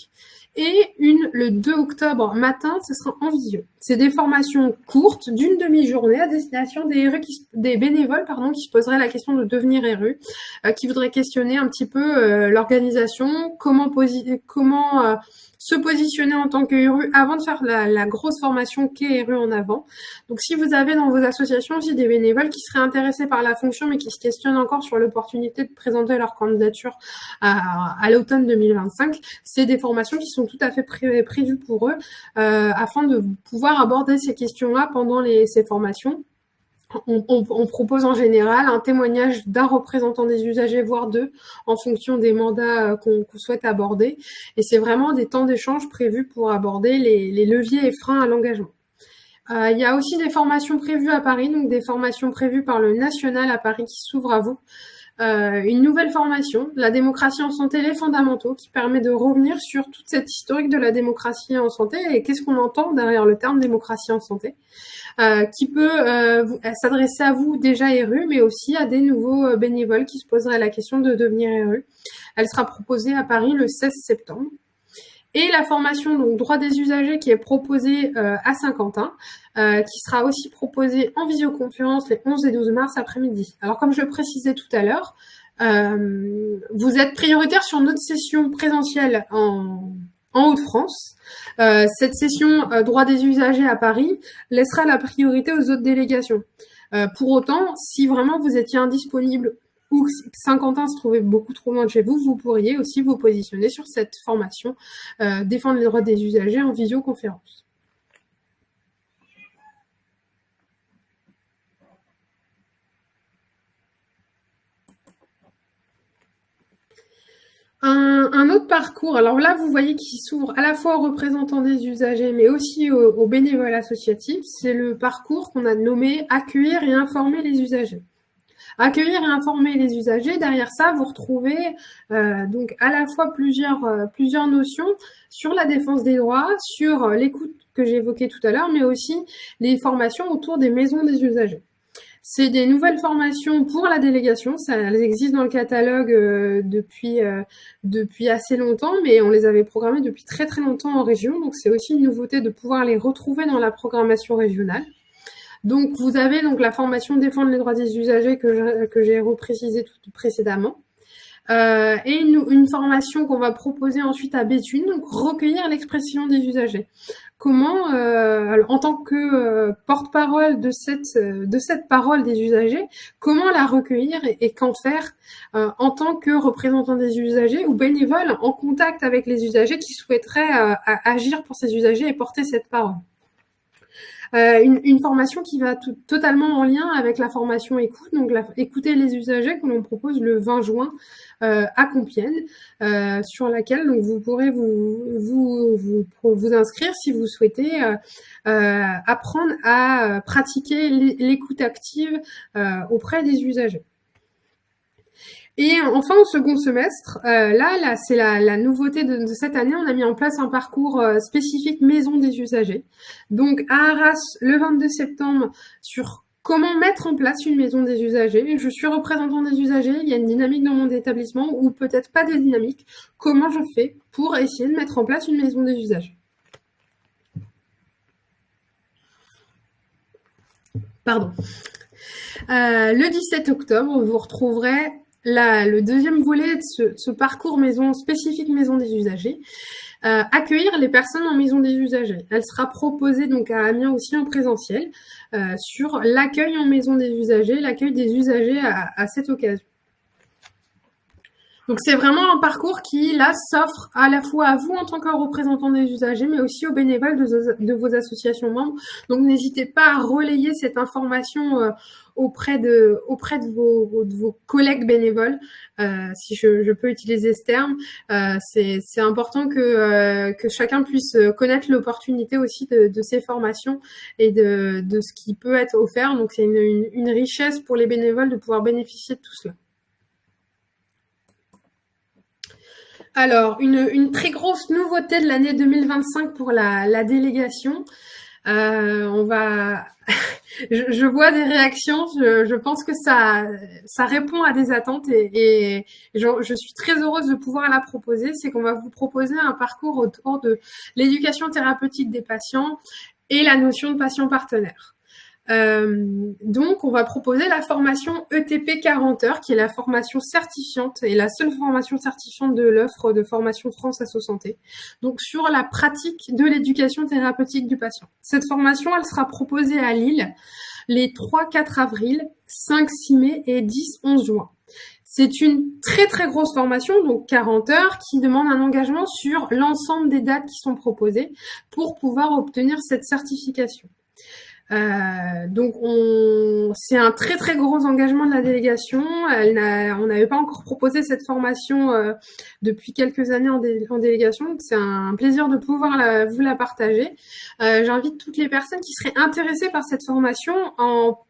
Et le 2 octobre matin, ce sera en visio. C'est des formations courtes d'une demi-journée à destination des bénévoles qui se poseraient la question de devenir RU, qui voudraient questionner un petit peu l'organisation, comment se positionner en tant que RU avant de faire la grosse formation qu'est RU en avant. Donc, si vous avez dans vos associations aussi des bénévoles qui seraient intéressés par la fonction, mais qui se questionnent encore sur l'opportunité de présenter leur candidature à l'automne 2025, c'est des formations qui sont tout à fait prévues pour eux, afin de pouvoir aborder ces questions-là pendant ces formations. On propose en général un témoignage d'un représentant des usagers, voire 2, en fonction des mandats qu'on souhaite aborder. Et c'est vraiment des temps d'échange prévus pour aborder les leviers et freins à l'engagement. Il y a aussi des formations prévues à Paris, donc des formations prévues par le National à Paris qui s'ouvrent à vous. Une nouvelle formation, la démocratie en santé, les fondamentaux, qui permet de revenir sur toute cette historique de la démocratie en santé et qu'est-ce qu'on entend derrière le terme démocratie en santé, qui peut s'adresser à vous déjà RU, mais aussi à des nouveaux bénévoles qui se poseraient la question de devenir RU. Elle sera proposée à Paris le 16 septembre. Et la formation donc droit des usagers qui est proposée à Saint-Quentin, qui sera aussi proposée en visioconférence les 11 et 12 mars après-midi. Alors comme je le précisais tout à l'heure, vous êtes prioritaire sur notre session présentielle en Hauts-de-France. Cette session droit des usagers à Paris laissera la priorité aux autres délégations. Pour autant, si vraiment vous étiez indisponible ou que Saint-Quentin se trouvait beaucoup trop loin de chez vous, vous pourriez aussi vous positionner sur cette formation défendre les droits des usagers en visioconférence. Un autre parcours, alors là, vous voyez qu'il s'ouvre à la fois aux représentants des usagers, mais aussi aux bénévoles associatifs, c'est le parcours qu'on a nommé « Accueillir et informer les usagers ». Accueillir et informer les usagers, derrière ça, vous retrouvez donc à la fois plusieurs notions sur la défense des droits, sur l'écoute que j'ai évoquée tout à l'heure, mais aussi les formations autour des maisons des usagers. C'est des nouvelles formations pour la délégation. Elles existent dans le catalogue depuis assez longtemps, mais on les avait programmées depuis très très longtemps en région. Donc c'est aussi une nouveauté de pouvoir les retrouver dans la programmation régionale. Donc vous avez donc la formation défendre les droits des usagers que j'ai reprécisé tout précédemment. Et une formation qu'on va proposer ensuite à Béthune, donc recueillir l'expression des usagers. Comment, en tant que porte-parole de cette parole des usagers, comment la recueillir et qu'en faire en tant que représentant des usagers ou bénévole en contact avec les usagers qui souhaiteraient agir pour ces usagers et porter cette parole. Une formation qui va totalement en lien avec la formation écoute, donc écouter les usagers que l'on propose le 20 juin à Compiègne, sur laquelle donc, vous pourrez vous inscrire si vous souhaitez apprendre à pratiquer l'écoute active auprès des usagers. Et enfin, au second semestre, là c'est la nouveauté de cette année, on a mis en place un parcours spécifique maison des usagers. Donc à Arras, le 22 septembre, sur comment mettre en place une maison des usagers. Je suis représentant des usagers, il y a une dynamique dans mon établissement ou peut-être pas des dynamiques. Comment je fais pour essayer de mettre en place une maison des usagers? Pardon. Le 17 octobre, vous retrouverez le deuxième volet de ce parcours spécifique maison des usagers, accueillir les personnes en maison des usagers. Elle sera proposée donc à Amiens aussi en présentiel sur l'accueil en maison des usagers, l'accueil des usagers à cette occasion. Donc c'est vraiment un parcours qui, là, s'offre à la fois à vous en tant que représentant des usagers, mais aussi aux bénévoles de vos associations membres. Donc n'hésitez pas à relayer cette information auprès de vos collègues bénévoles, si je peux utiliser ce terme. C'est important que chacun puisse connaître l'opportunité aussi de ces formations et de ce qui peut être offert. Donc c'est une richesse pour les bénévoles de pouvoir bénéficier de tout cela. Alors, une très grosse nouveauté de l'année 2025 pour la délégation. Je vois des réactions. Je pense que ça répond à des attentes et je suis très heureuse de pouvoir la proposer. C'est qu'on va vous proposer un parcours autour de l'éducation thérapeutique des patients et la notion de patient partenaire. Donc, on va proposer la formation ETP 40 heures, qui est la formation certifiante et la seule formation certifiante de l'offre de formation France Asso Santé. Donc, sur la pratique de l'éducation thérapeutique du patient. Cette formation, elle sera proposée à Lille les 3-4 avril, 5-6 mai et 10-11 juin. C'est une très très grosse formation, donc 40 heures, qui demande un engagement sur l'ensemble des dates qui sont proposées pour pouvoir obtenir cette certification. Donc c'est un très très gros engagement de la délégation. On n'avait pas encore proposé cette formation depuis quelques années en délégation. Donc c'est un plaisir de pouvoir vous la partager. J'invite toutes les personnes qui seraient intéressées par cette formation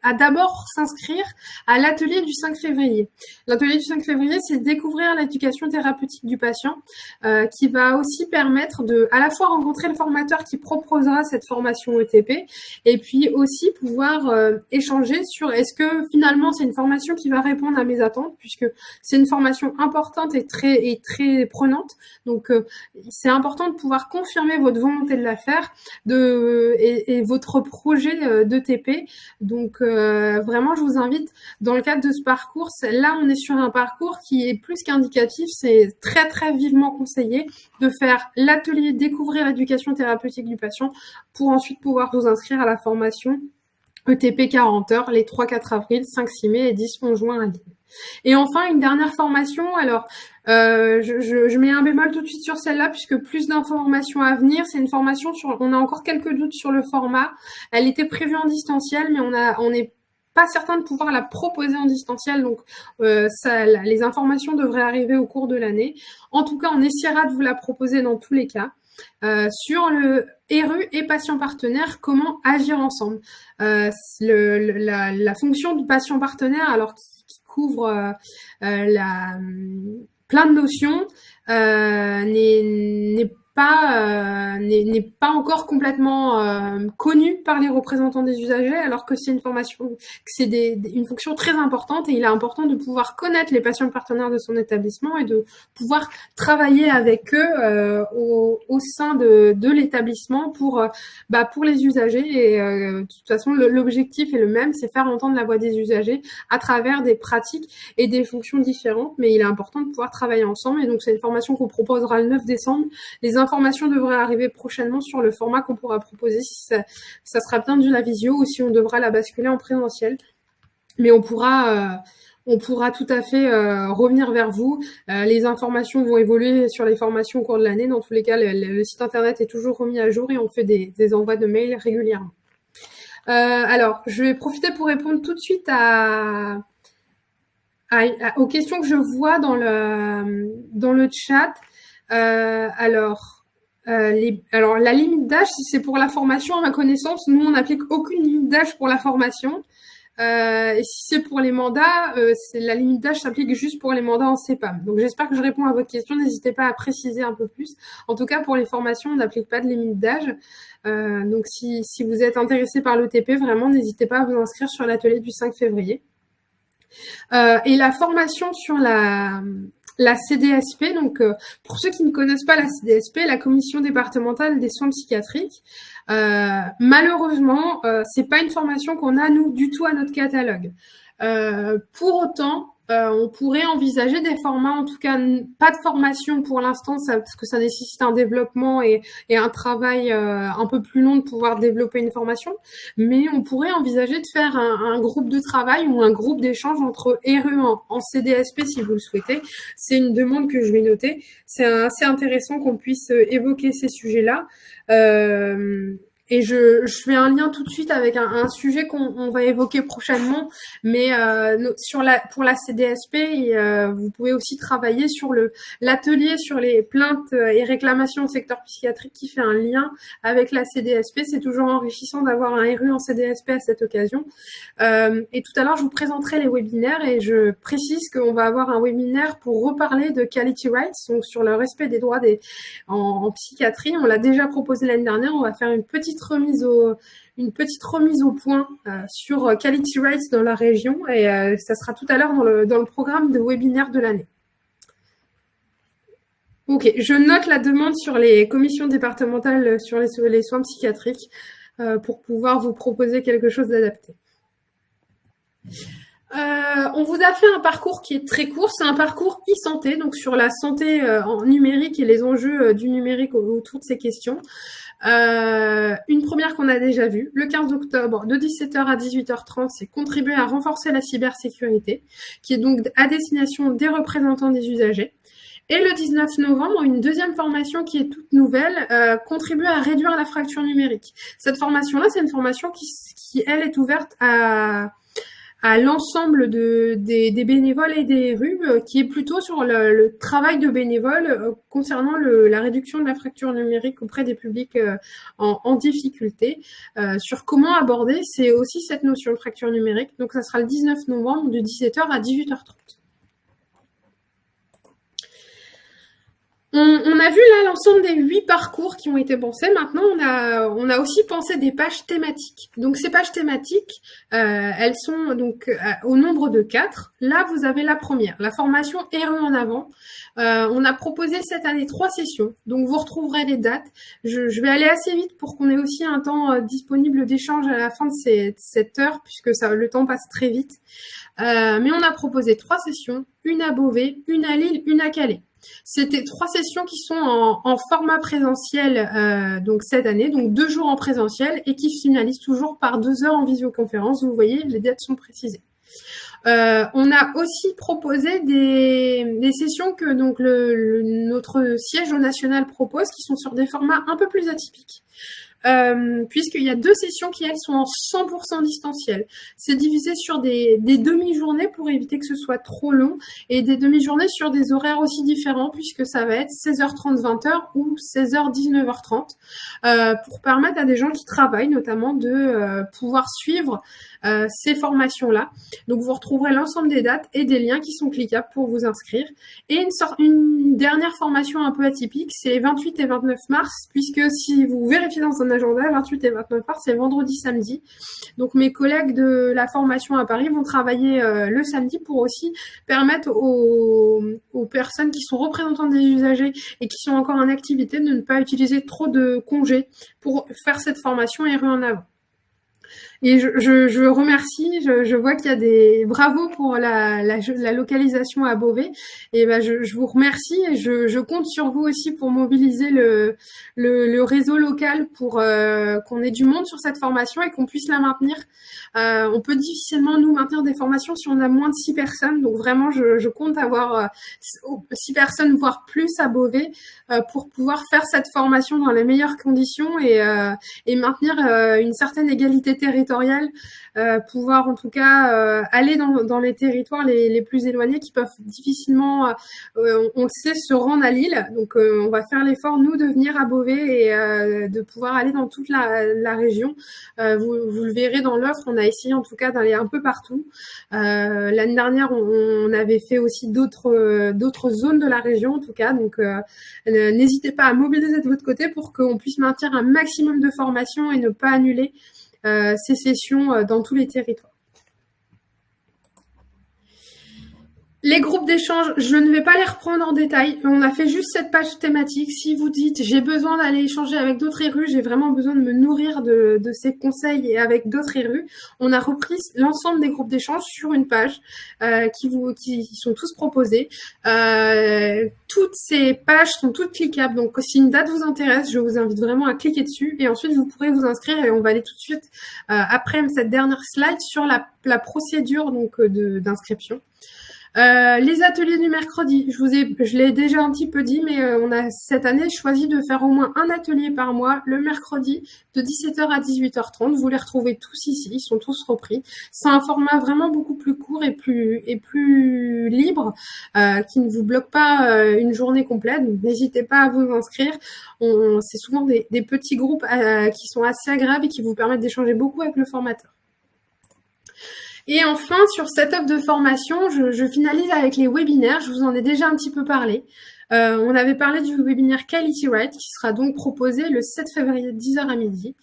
à d'abord s'inscrire à l'atelier du 5 février. L'atelier du 5 février, c'est découvrir l'éducation thérapeutique du patient, qui va aussi permettre de à la fois rencontrer le formateur qui proposera cette formation ETP et puis aussi pouvoir échanger sur est-ce que finalement c'est une formation qui va répondre à mes attentes, puisque c'est une formation importante et très prenante. Donc c'est important de pouvoir confirmer votre volonté de la faire et votre projet d'ETP. Donc vraiment je vous invite dans le cadre de ce parcours, là on est sur un parcours qui est plus qu'indicatif, c'est très très vivement conseillé de faire l'atelier découvrir l'éducation thérapeutique du patient pour ensuite pouvoir vous inscrire à la formation ETP 40 heures, les 3-4 avril, 5-6 mai et 10-11 juin à Lille. Et enfin, une dernière formation. Alors, je mets un bémol tout de suite sur celle-là, puisque plus d'informations à venir. C'est une formation on a encore quelques doutes sur le format. Elle était prévue en distanciel, mais on n'est pas certain de pouvoir la proposer en distanciel. Donc, les informations devraient arriver au cours de l'année. En tout cas, on essaiera de vous la proposer dans tous les cas. Sur le RU et patient partenaire, comment agir ensemble. La fonction du patient partenaire, alors qui couvre plein de notions, n'est pas encore complètement connue par les représentants des usagers, alors que c'est une formation, que c'est une fonction très importante, et il est important de pouvoir connaître les patients partenaires de son établissement et de pouvoir travailler avec eux au sein de l'établissement pour les usagers. Et de toute façon, l'objectif est le même, c'est faire entendre la voix des usagers à travers des pratiques et des fonctions différentes, mais il est important de pouvoir travailler ensemble. Et donc, c'est une formation qu'on proposera le 9 décembre. Les informations devraient arriver prochainement sur le format qu'on pourra proposer, si ça sera bien de la visio ou si on devra la basculer en présentiel. Mais on pourra tout à fait revenir vers vous. Les informations vont évoluer sur les formations au cours de l'année. Dans tous les cas, le site internet est toujours remis à jour et on fait des envois de mails régulièrement. Alors, je vais profiter pour répondre tout de suite aux questions que je vois dans le chat. Alors, la limite d'âge, si c'est pour la formation, à ma connaissance, nous, on n'applique aucune limite d'âge pour la formation. Et si c'est pour les mandats, la limite d'âge s'applique juste pour les mandats en CEPAM. Donc, j'espère que je réponds à votre question. N'hésitez pas à préciser un peu plus. En tout cas, pour les formations, on n'applique pas de limite d'âge. Donc, si vous êtes intéressé par l'ETP, vraiment, n'hésitez pas à vous inscrire sur l'atelier du 5 février. Et la formation sur la CDSP, donc pour ceux qui ne connaissent pas la CDSP, la Commission départementale des soins psychiatriques, malheureusement, c'est pas une formation qu'on a nous du tout à notre catalogue. Pour autant, on pourrait envisager des formats, en tout cas pas de formation pour l'instant, parce que ça nécessite un développement et un travail un peu plus long de pouvoir développer une formation, mais on pourrait envisager de faire un groupe de travail ou un groupe d'échange entre RU en CDSP si vous le souhaitez. C'est une demande que je vais noter. C'est assez intéressant qu'on puisse évoquer ces sujets-là. Et je fais un lien tout de suite avec un sujet qu'on va évoquer prochainement, mais pour la CDSP, vous pouvez aussi travailler sur l'atelier sur les plaintes et réclamations au secteur psychiatrique qui fait un lien avec la CDSP. C'est toujours enrichissant d'avoir un RU en CDSP à cette occasion. Et tout à l'heure, je vous présenterai les webinaires et je précise qu'on va avoir un webinaire pour reparler de Quality Rights, donc sur le respect des droits en psychiatrie. On l'a déjà proposé l'année dernière. On va faire une petite remise au point sur Quality Rights dans la région, et ça sera tout à l'heure dans le programme de webinaire de l'année. Ok, je note la demande sur les commissions départementales sur les soins psychiatriques pour pouvoir vous proposer quelque chose d'adapté. On vous a fait un parcours qui est très court, c'est un parcours e-santé, donc sur la santé en numérique et les enjeux du numérique autour de ces questions. Une première qu'on a déjà vue, le 15 octobre, de 17h à 18h30, c'est contribuer à renforcer la cybersécurité, qui est donc à destination des représentants des usagers. Et le 19 novembre, une deuxième formation qui est toute nouvelle, contribuer à réduire la fracture numérique. Cette formation-là, c'est une formation qui elle, est ouverte à l'ensemble des bénévoles et des RU, qui est plutôt sur le travail de bénévoles concernant la réduction de la fracture numérique auprès des publics en difficulté, sur comment aborder c'est aussi cette notion de fracture numérique. Donc, ça sera le 19 novembre de 17h à 18h30. On a vu là l'ensemble des 8 parcours qui ont été pensés. Maintenant, on a aussi pensé des pages thématiques. Donc, ces pages thématiques, elles sont donc au nombre de 4. Là, vous avez la première, la formation RE en avant. On a proposé cette année 3 sessions. Donc, vous retrouverez les dates. Je vais aller assez vite pour qu'on ait aussi un temps disponible d'échange à la fin de cette heure, puisque le temps passe très vite. Mais on a proposé 3 sessions, une à Beauvais, une à Lille, une à Calais. C'était 3 sessions qui sont en format présentiel donc cette année, donc 2 jours en présentiel et qui finalisent toujours par 2 heures en visioconférence. Vous voyez, les dates sont précisées. On a aussi proposé des sessions que donc notre siège national propose, qui sont sur des formats un peu plus atypiques. Puisqu'il y a 2 sessions qui, elles, sont en 100% distanciel. C'est divisé sur des demi-journées pour éviter que ce soit trop long et des demi-journées sur des horaires aussi différents puisque ça va être 16h30, 20h ou 16h, 19h30 pour permettre à des gens qui travaillent notamment de pouvoir suivre ces formations-là. Donc, vous retrouverez l'ensemble des dates et des liens qui sont cliquables pour vous inscrire. Et une dernière formation un peu atypique, c'est les 28 et 29 mars, puisque si vous vérifiez dans un agenda, 28 et 29 mars, c'est vendredi, samedi. Donc, mes collègues de la formation à Paris vont travailler le samedi pour aussi permettre aux personnes qui sont représentantes des usagers et qui sont encore en activité de ne pas utiliser trop de congés pour faire cette formation et en avant. Et je remercie, je vois qu'il y a des bravos pour la localisation à Beauvais. Et ben je vous remercie et je compte sur vous aussi pour mobiliser le réseau local pour qu'on ait du monde sur cette formation et qu'on puisse la maintenir. On peut difficilement nous maintenir des formations si on a moins de 6 personnes. Donc vraiment, je compte avoir 6 personnes, voire plus à Beauvais pour pouvoir faire cette formation dans les meilleures conditions et maintenir une certaine égalité territoriale, pouvoir en tout cas aller dans les territoires les plus éloignés qui peuvent difficilement, on le sait, se rendre à Lille. Donc on va faire l'effort, nous, de venir à Beauvais et de pouvoir aller dans toute la région. Vous le verrez dans l'offre, on a essayé en tout cas d'aller un peu partout. L'année dernière, on avait fait aussi d'autres zones de la région en tout cas. Donc n'hésitez pas à mobiliser de votre côté pour qu'on puisse maintenir un maximum de formations et ne pas annuler ces sessions dans tous les territoires. Les groupes d'échange, je ne vais pas les reprendre en détail. On a fait juste cette page thématique. Si vous dites j'ai besoin d'aller échanger avec d'autres érus, j'ai vraiment besoin de me nourrir de ces conseils et avec d'autres érus, on a repris l'ensemble des groupes d'échange sur une page qui sont tous proposés. Toutes ces pages sont toutes cliquables. Donc si une date vous intéresse, je vous invite vraiment à cliquer dessus et ensuite vous pourrez vous inscrire et on va aller tout de suite après cette dernière slide sur la procédure donc d'inscription. Les ateliers du mercredi, je l'ai déjà un petit peu dit, mais on a cette année choisi de faire au moins un atelier par mois le mercredi de 17h à 18h30. Vous les retrouvez tous ici, ils sont tous repris. C'est un format vraiment beaucoup plus court et plus libre, qui ne vous bloque pas une journée complète. Donc, n'hésitez pas à vous inscrire. C'est souvent des petits groupes qui sont assez agréables et qui vous permettent d'échanger beaucoup avec le formateur. Et enfin, sur cette offre de formation, je finalise avec les webinaires. Je vous en ai déjà un petit peu parlé. On avait parlé du webinaire Quality Write qui sera donc proposé le 7 février de 10h à midi.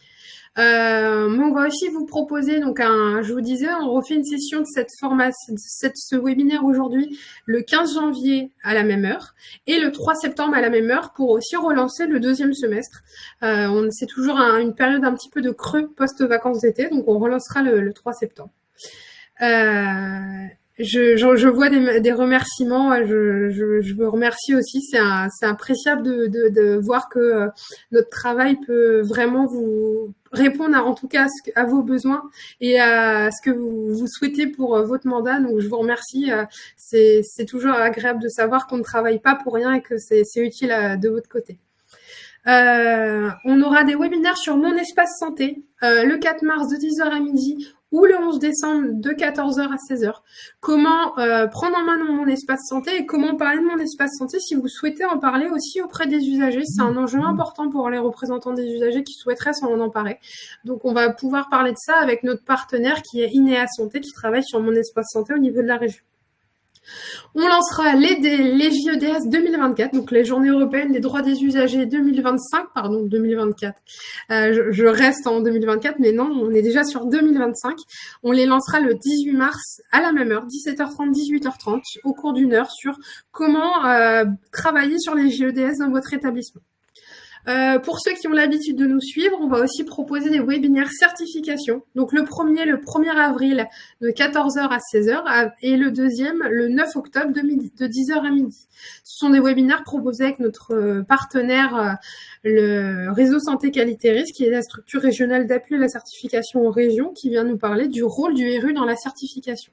Mais on va aussi vous proposer, donc je vous disais, on refait une session de ce webinaire aujourd'hui le 15 janvier à la même heure et le 3 septembre à la même heure pour aussi relancer le deuxième semestre. C'est toujours une période un petit peu de creux post-vacances d'été, donc on relancera le 3 septembre. Je vois des remerciements. Je vous remercie aussi. C'est appréciable de voir que notre travail peut vraiment vous répondre en tout cas à vos besoins et à ce que vous souhaitez pour votre mandat. Donc je vous remercie. C'est toujours agréable de savoir qu'on ne travaille pas pour rien et que c'est utile de votre côté. On aura des webinaires sur Mon Espace Santé le 4 mars de 10h à midi ou le 11 décembre de 14h à 16h. Comment prendre en main Mon Espace Santé et comment parler de Mon Espace Santé si vous souhaitez en parler aussi auprès des usagers. C'est un enjeu important pour les représentants des usagers qui souhaiteraient s'en emparer. Donc, on va pouvoir parler de ça avec notre partenaire qui est INEA Santé qui travaille sur Mon Espace Santé au niveau de la région. On lancera les JEDS 2024, donc les Journées européennes des droits des usagers 2024. Je reste en 2024, mais non, on est déjà sur 2025. On les lancera le 18 mars à la même heure, 17h30, 18h30, au cours d'une heure sur comment travailler sur les JEDS dans votre établissement. Pour ceux qui ont l'habitude de nous suivre, on va aussi proposer des webinaires certification. Donc le 1er avril de 14h à 16h et le deuxième le 9 octobre de 10h à midi. Ce sont des webinaires proposés avec notre partenaire, le réseau santé qualité risque, qui est la structure régionale d'appui à la certification en région, qui vient nous parler du rôle du RU dans la certification.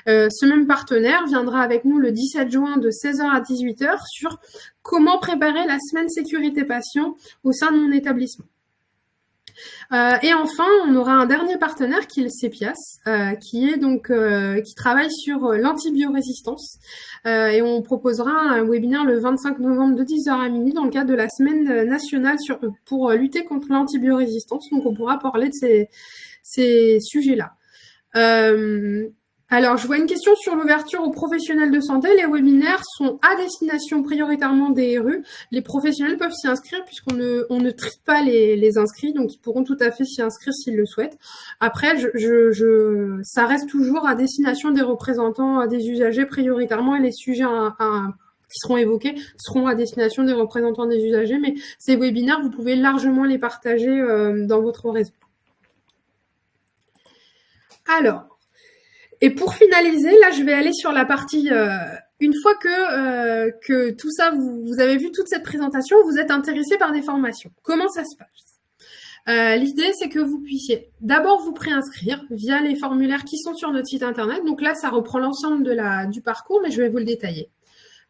Ce même partenaire viendra avec nous le 17 juin de 16h à 18h sur comment préparer la semaine sécurité patient au sein de mon établissement. Et enfin, on aura un dernier partenaire qui est le CEPIAS, qui travaille sur l'antibiorésistance. Et on proposera un webinaire le 25 novembre de 10h à midi dans le cadre de la semaine nationale pour lutter contre l'antibiorésistance. Donc, on pourra parler de ces sujets-là. Alors, je vois une question sur l'ouverture aux professionnels de santé. Les webinaires sont à destination prioritairement des RU. Les professionnels peuvent s'y inscrire puisqu'on ne trie pas les inscrits, donc ils pourront tout à fait s'y inscrire s'ils le souhaitent. Après, ça reste toujours à destination des représentants des usagers prioritairement, et les sujets qui seront évoqués seront à destination des représentants des usagers. Mais ces webinaires, vous pouvez largement les partager dans votre réseau. Alors, et pour finaliser, là, je vais aller sur la partie, une fois que tout ça, vous avez vu toute cette présentation, vous êtes intéressé par des formations. Comment ça se passe? L'idée, c'est que vous puissiez d'abord vous préinscrire via les formulaires qui sont sur notre site internet. Donc là, ça reprend l'ensemble du parcours, mais je vais vous le détailler.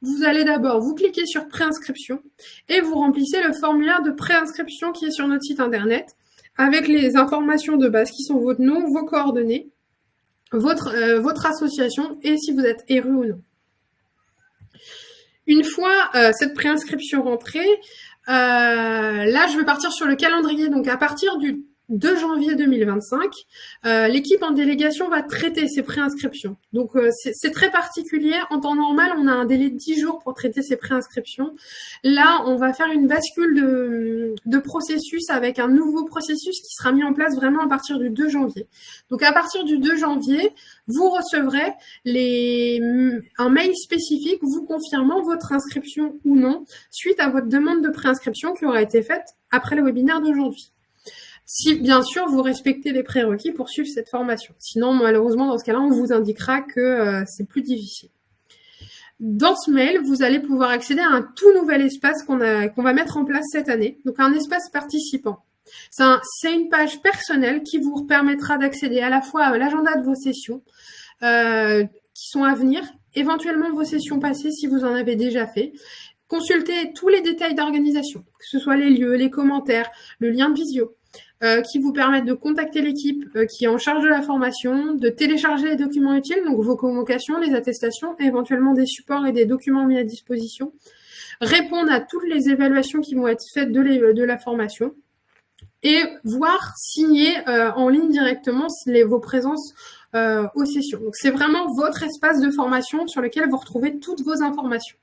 Vous allez d'abord vous cliquer sur préinscription et vous remplissez le formulaire de préinscription qui est sur notre site internet avec les informations de base qui sont votre nom, vos coordonnées, votre association et si vous êtes RU ou non. Une fois cette préinscription rentrée, là, je vais partir sur le calendrier. Donc, à partir du 2 janvier 2025, l'équipe en délégation va traiter ces préinscriptions. Donc, c'est très particulier. En temps normal, on a un délai de 10 jours pour traiter ces préinscriptions. Là, on va faire une bascule de processus avec un nouveau processus qui sera mis en place vraiment à partir du 2 janvier. Donc, à partir du 2 janvier, vous recevrez un mail spécifique vous confirmant votre inscription ou non suite à votre demande de préinscription qui aura été faite après le webinaire d'aujourd'hui. Si, bien sûr, vous respectez les prérequis pour suivre cette formation. Sinon, malheureusement, dans ce cas-là, on vous indiquera que c'est plus difficile. Dans ce mail, vous allez pouvoir accéder à un tout nouvel espace qu'on va mettre en place cette année. Donc, un espace participant. C'est une page personnelle qui vous permettra d'accéder à la fois à l'agenda de vos sessions qui sont à venir, éventuellement vos sessions passées si vous en avez déjà fait. Consultez tous les détails d'organisation, que ce soit les lieux, les commentaires, le lien de visio, qui vous permettent de contacter l'équipe qui est en charge de la formation, de télécharger les documents utiles, donc vos convocations, les attestations, et éventuellement des supports et des documents mis à disposition, répondre à toutes les évaluations qui vont être faites de la formation, et voir signer en ligne directement vos présences aux sessions. Donc, c'est vraiment votre espace de formation sur lequel vous retrouvez toutes vos informations.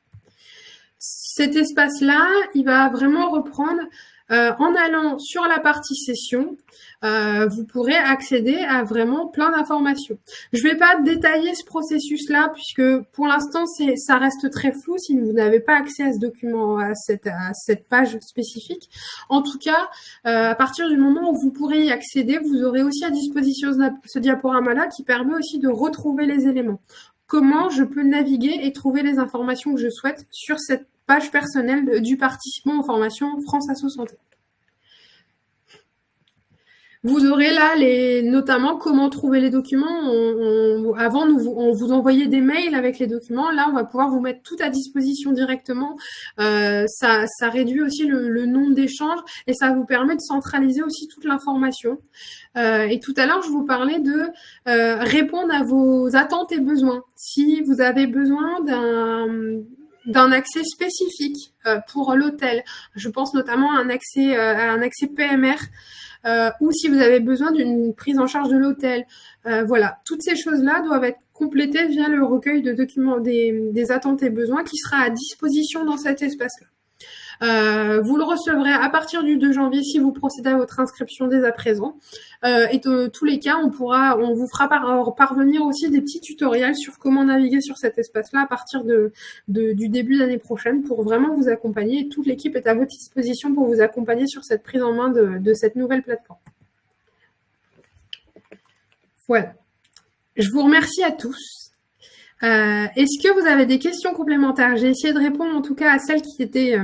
Cet espace-là, il va vraiment reprendre en allant sur la partie session, vous pourrez accéder à vraiment plein d'informations. Je ne vais pas détailler ce processus-là puisque pour l'instant, ça reste très flou si vous n'avez pas accès à ce document, à cette page spécifique. En tout cas, à partir du moment où vous pourrez y accéder, vous aurez aussi à disposition ce diaporama-là qui permet aussi de retrouver les éléments. Comment je peux naviguer et trouver les informations que je souhaite sur cette page personnelle du participant aux formations France Asso Santé. Vous aurez là notamment comment trouver les documents. Avant, on vous envoyait des mails avec les documents. Là, on va pouvoir vous mettre tout à disposition directement. Ça réduit aussi le nombre d'échanges et ça vous permet de centraliser aussi toute l'information. Et tout à l'heure, je vous parlais de répondre à vos attentes et besoins. Si vous avez besoin d'un accès spécifique pour l'hôtel, je pense notamment à un accès PMR, ou si vous avez besoin d'une prise en charge de l'hôtel. Voilà, toutes ces choses-là doivent être complétées via le recueil de documents des attentes et besoins qui sera à disposition dans cet espace-là. Vous le recevrez à partir du 2 janvier si vous procédez à votre inscription dès à présent. Et de tous les cas, on vous fera parvenir aussi des petits tutoriels sur comment naviguer sur cet espace-là à partir du début d'année prochaine pour vraiment vous accompagner. Et toute l'équipe est à votre disposition pour vous accompagner sur cette prise en main de cette nouvelle plateforme. Voilà. Je vous remercie à tous. Est-ce que vous avez des questions complémentaires? J'ai essayé de répondre en tout cas à celles qui étaient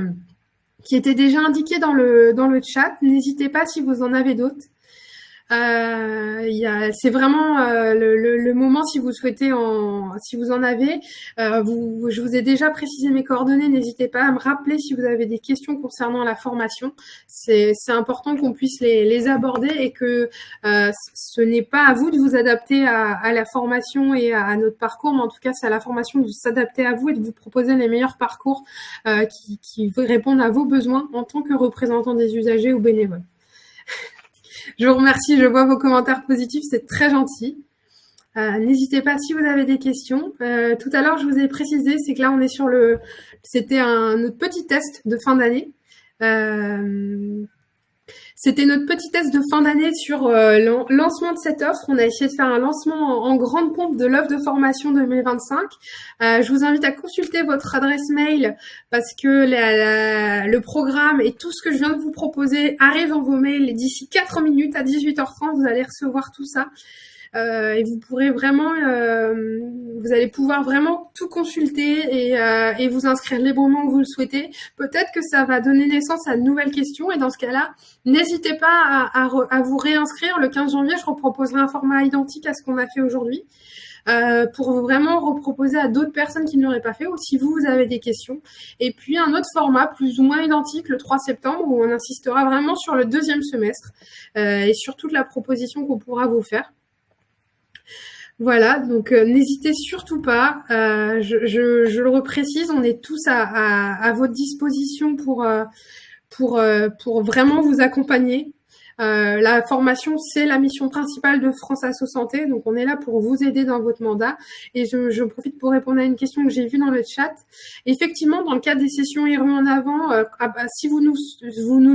déjà indiquées dans le chat. N'hésitez pas si vous en avez d'autres. C'est vraiment le moment si vous souhaitez si vous en avez. Je vous ai déjà précisé mes coordonnées. N'hésitez pas à me rappeler si vous avez des questions concernant la formation. C'est important qu'on puisse les aborder et que ce n'est pas à vous de vous adapter à la formation et à notre parcours, mais en tout cas c'est à la formation de s'adapter à vous et de vous proposer les meilleurs parcours qui répondent à vos besoins en tant que représentant des usagers ou bénévoles. Je vous remercie, je vois vos commentaires positifs, c'est très gentil. N'hésitez pas si vous avez des questions. Tout à l'heure, je vous ai précisé, c'est que là, on est sur c'était notre petit test de fin d'année. C'était notre petit test de fin d'année sur le lancement de cette offre. On a essayé de faire un lancement en grande pompe de l'offre de formation 2025. Je vous invite à consulter votre adresse mail parce que le programme et tout ce que je viens de vous proposer arrive dans vos mails. Et d'ici 4 minutes à 18h30, vous allez recevoir tout ça. Et vous pourrez vraiment, vous allez pouvoir vraiment tout consulter et vous inscrire librement où vous le souhaitez. Peut-être que ça va donner naissance à de nouvelles questions et dans ce cas-là, n'hésitez pas à vous réinscrire. Le 15 janvier, je reproposerai un format identique à ce qu'on a fait aujourd'hui pour vraiment reproposer à d'autres personnes qui ne l'auraient pas fait ou si vous avez des questions. Et puis un autre format plus ou moins identique le 3 septembre où on insistera vraiment sur le 2e semestre et sur toute la proposition qu'on pourra vous faire. Voilà, donc n'hésitez surtout pas. Je le reprécise, on est tous à votre disposition pour vraiment vous accompagner. La formation, c'est la mission principale de France Asso Santé, donc on est là pour vous aider dans votre mandat. Et je profite pour répondre à une question que j'ai vue dans le chat. Effectivement, dans le cadre des sessions RU en avant, si vous nous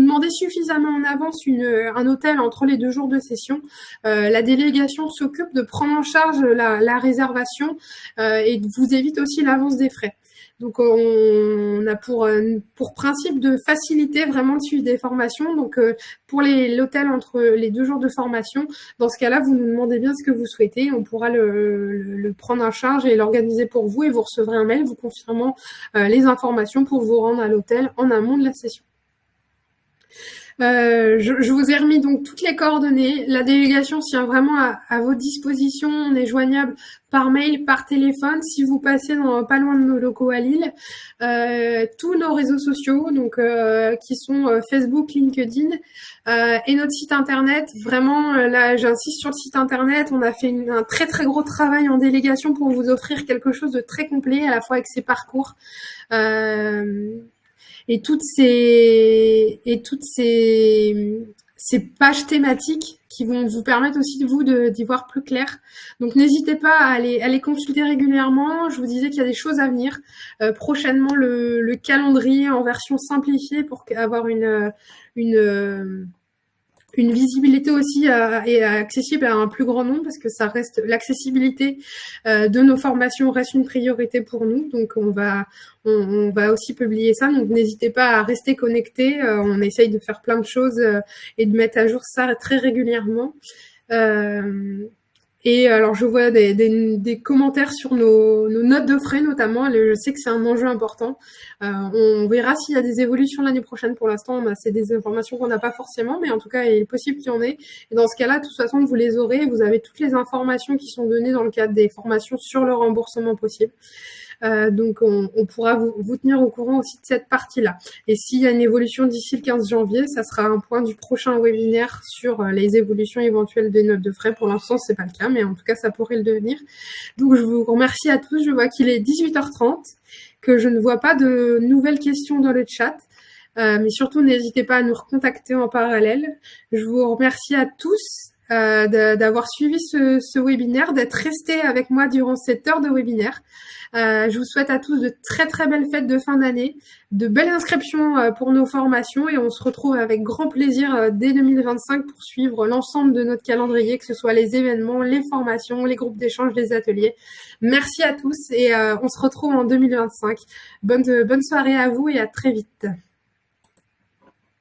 demandez suffisamment en avance un hôtel entre les 2 jours de session, la délégation s'occupe de prendre en charge la réservation et vous évite aussi l'avance des frais. Donc, on a pour principe de faciliter vraiment le suivi des formations. Donc, pour l'hôtel entre les 2 jours de formation, dans ce cas-là, vous nous demandez bien ce que vous souhaitez. On pourra le prendre en charge et l'organiser pour vous et vous recevrez un mail vous confirmant les informations pour vous rendre à l'hôtel en amont de la session. Je vous ai remis donc toutes les coordonnées. La délégation tient vraiment à votre disposition. On est joignable par mail, par téléphone. Si vous passez pas loin de nos locaux à Lille, tous nos réseaux sociaux, donc qui sont Facebook, LinkedIn et notre site internet. Vraiment, là, j'insiste sur le site internet. On a fait un très très gros travail en délégation pour vous offrir quelque chose de très complet, à la fois avec ses parcours. Et toutes ces pages thématiques qui vont vous permettre aussi vous d'y voir plus clair. Donc n'hésitez pas à les consulter régulièrement. Je vous disais qu'il y a des choses à venir. Prochainement le calendrier en version simplifiée pour avoir une visibilité aussi et accessible à un plus grand nombre parce que ça reste l'accessibilité de nos formations reste une priorité pour nous. Donc on va aussi publier ça. Donc n'hésitez pas à rester connectés. On essaye de faire plein de choses et de mettre à jour ça très régulièrement. Et alors, je vois des commentaires sur nos notes de frais, notamment. Je sais que c'est un enjeu important. On verra s'il y a des évolutions l'année prochaine. Pour l'instant, c'est des informations qu'on n'a pas forcément, mais en tout cas, il est possible qu'il y en ait. Et dans ce cas-là, de toute façon, vous les aurez. Vous avez toutes les informations qui sont données dans le cadre des formations sur le remboursement possible. Donc, on pourra vous tenir au courant aussi de cette partie-là. Et s'il y a une évolution d'ici le 15 janvier, ça sera un point du prochain webinaire sur les évolutions éventuelles des notes de frais. Pour l'instant, c'est pas le cas, mais en tout cas, ça pourrait le devenir. Donc, je vous remercie à tous. Je vois qu'il est 18h30, que je ne vois pas de nouvelles questions dans le chat. Mais surtout, n'hésitez pas à nous recontacter en parallèle. Je vous remercie à tous. d'avoir suivi ce webinaire, d'être resté avec moi durant cette heure de webinaire. Je vous souhaite à tous de très très belles fêtes de fin d'année, de belles inscriptions pour nos formations et on se retrouve avec grand plaisir dès 2025 pour suivre l'ensemble de notre calendrier, que ce soit les événements, les formations, les groupes d'échange, les ateliers. Merci à tous et on se retrouve en 2025. Bonne soirée à vous et à très vite.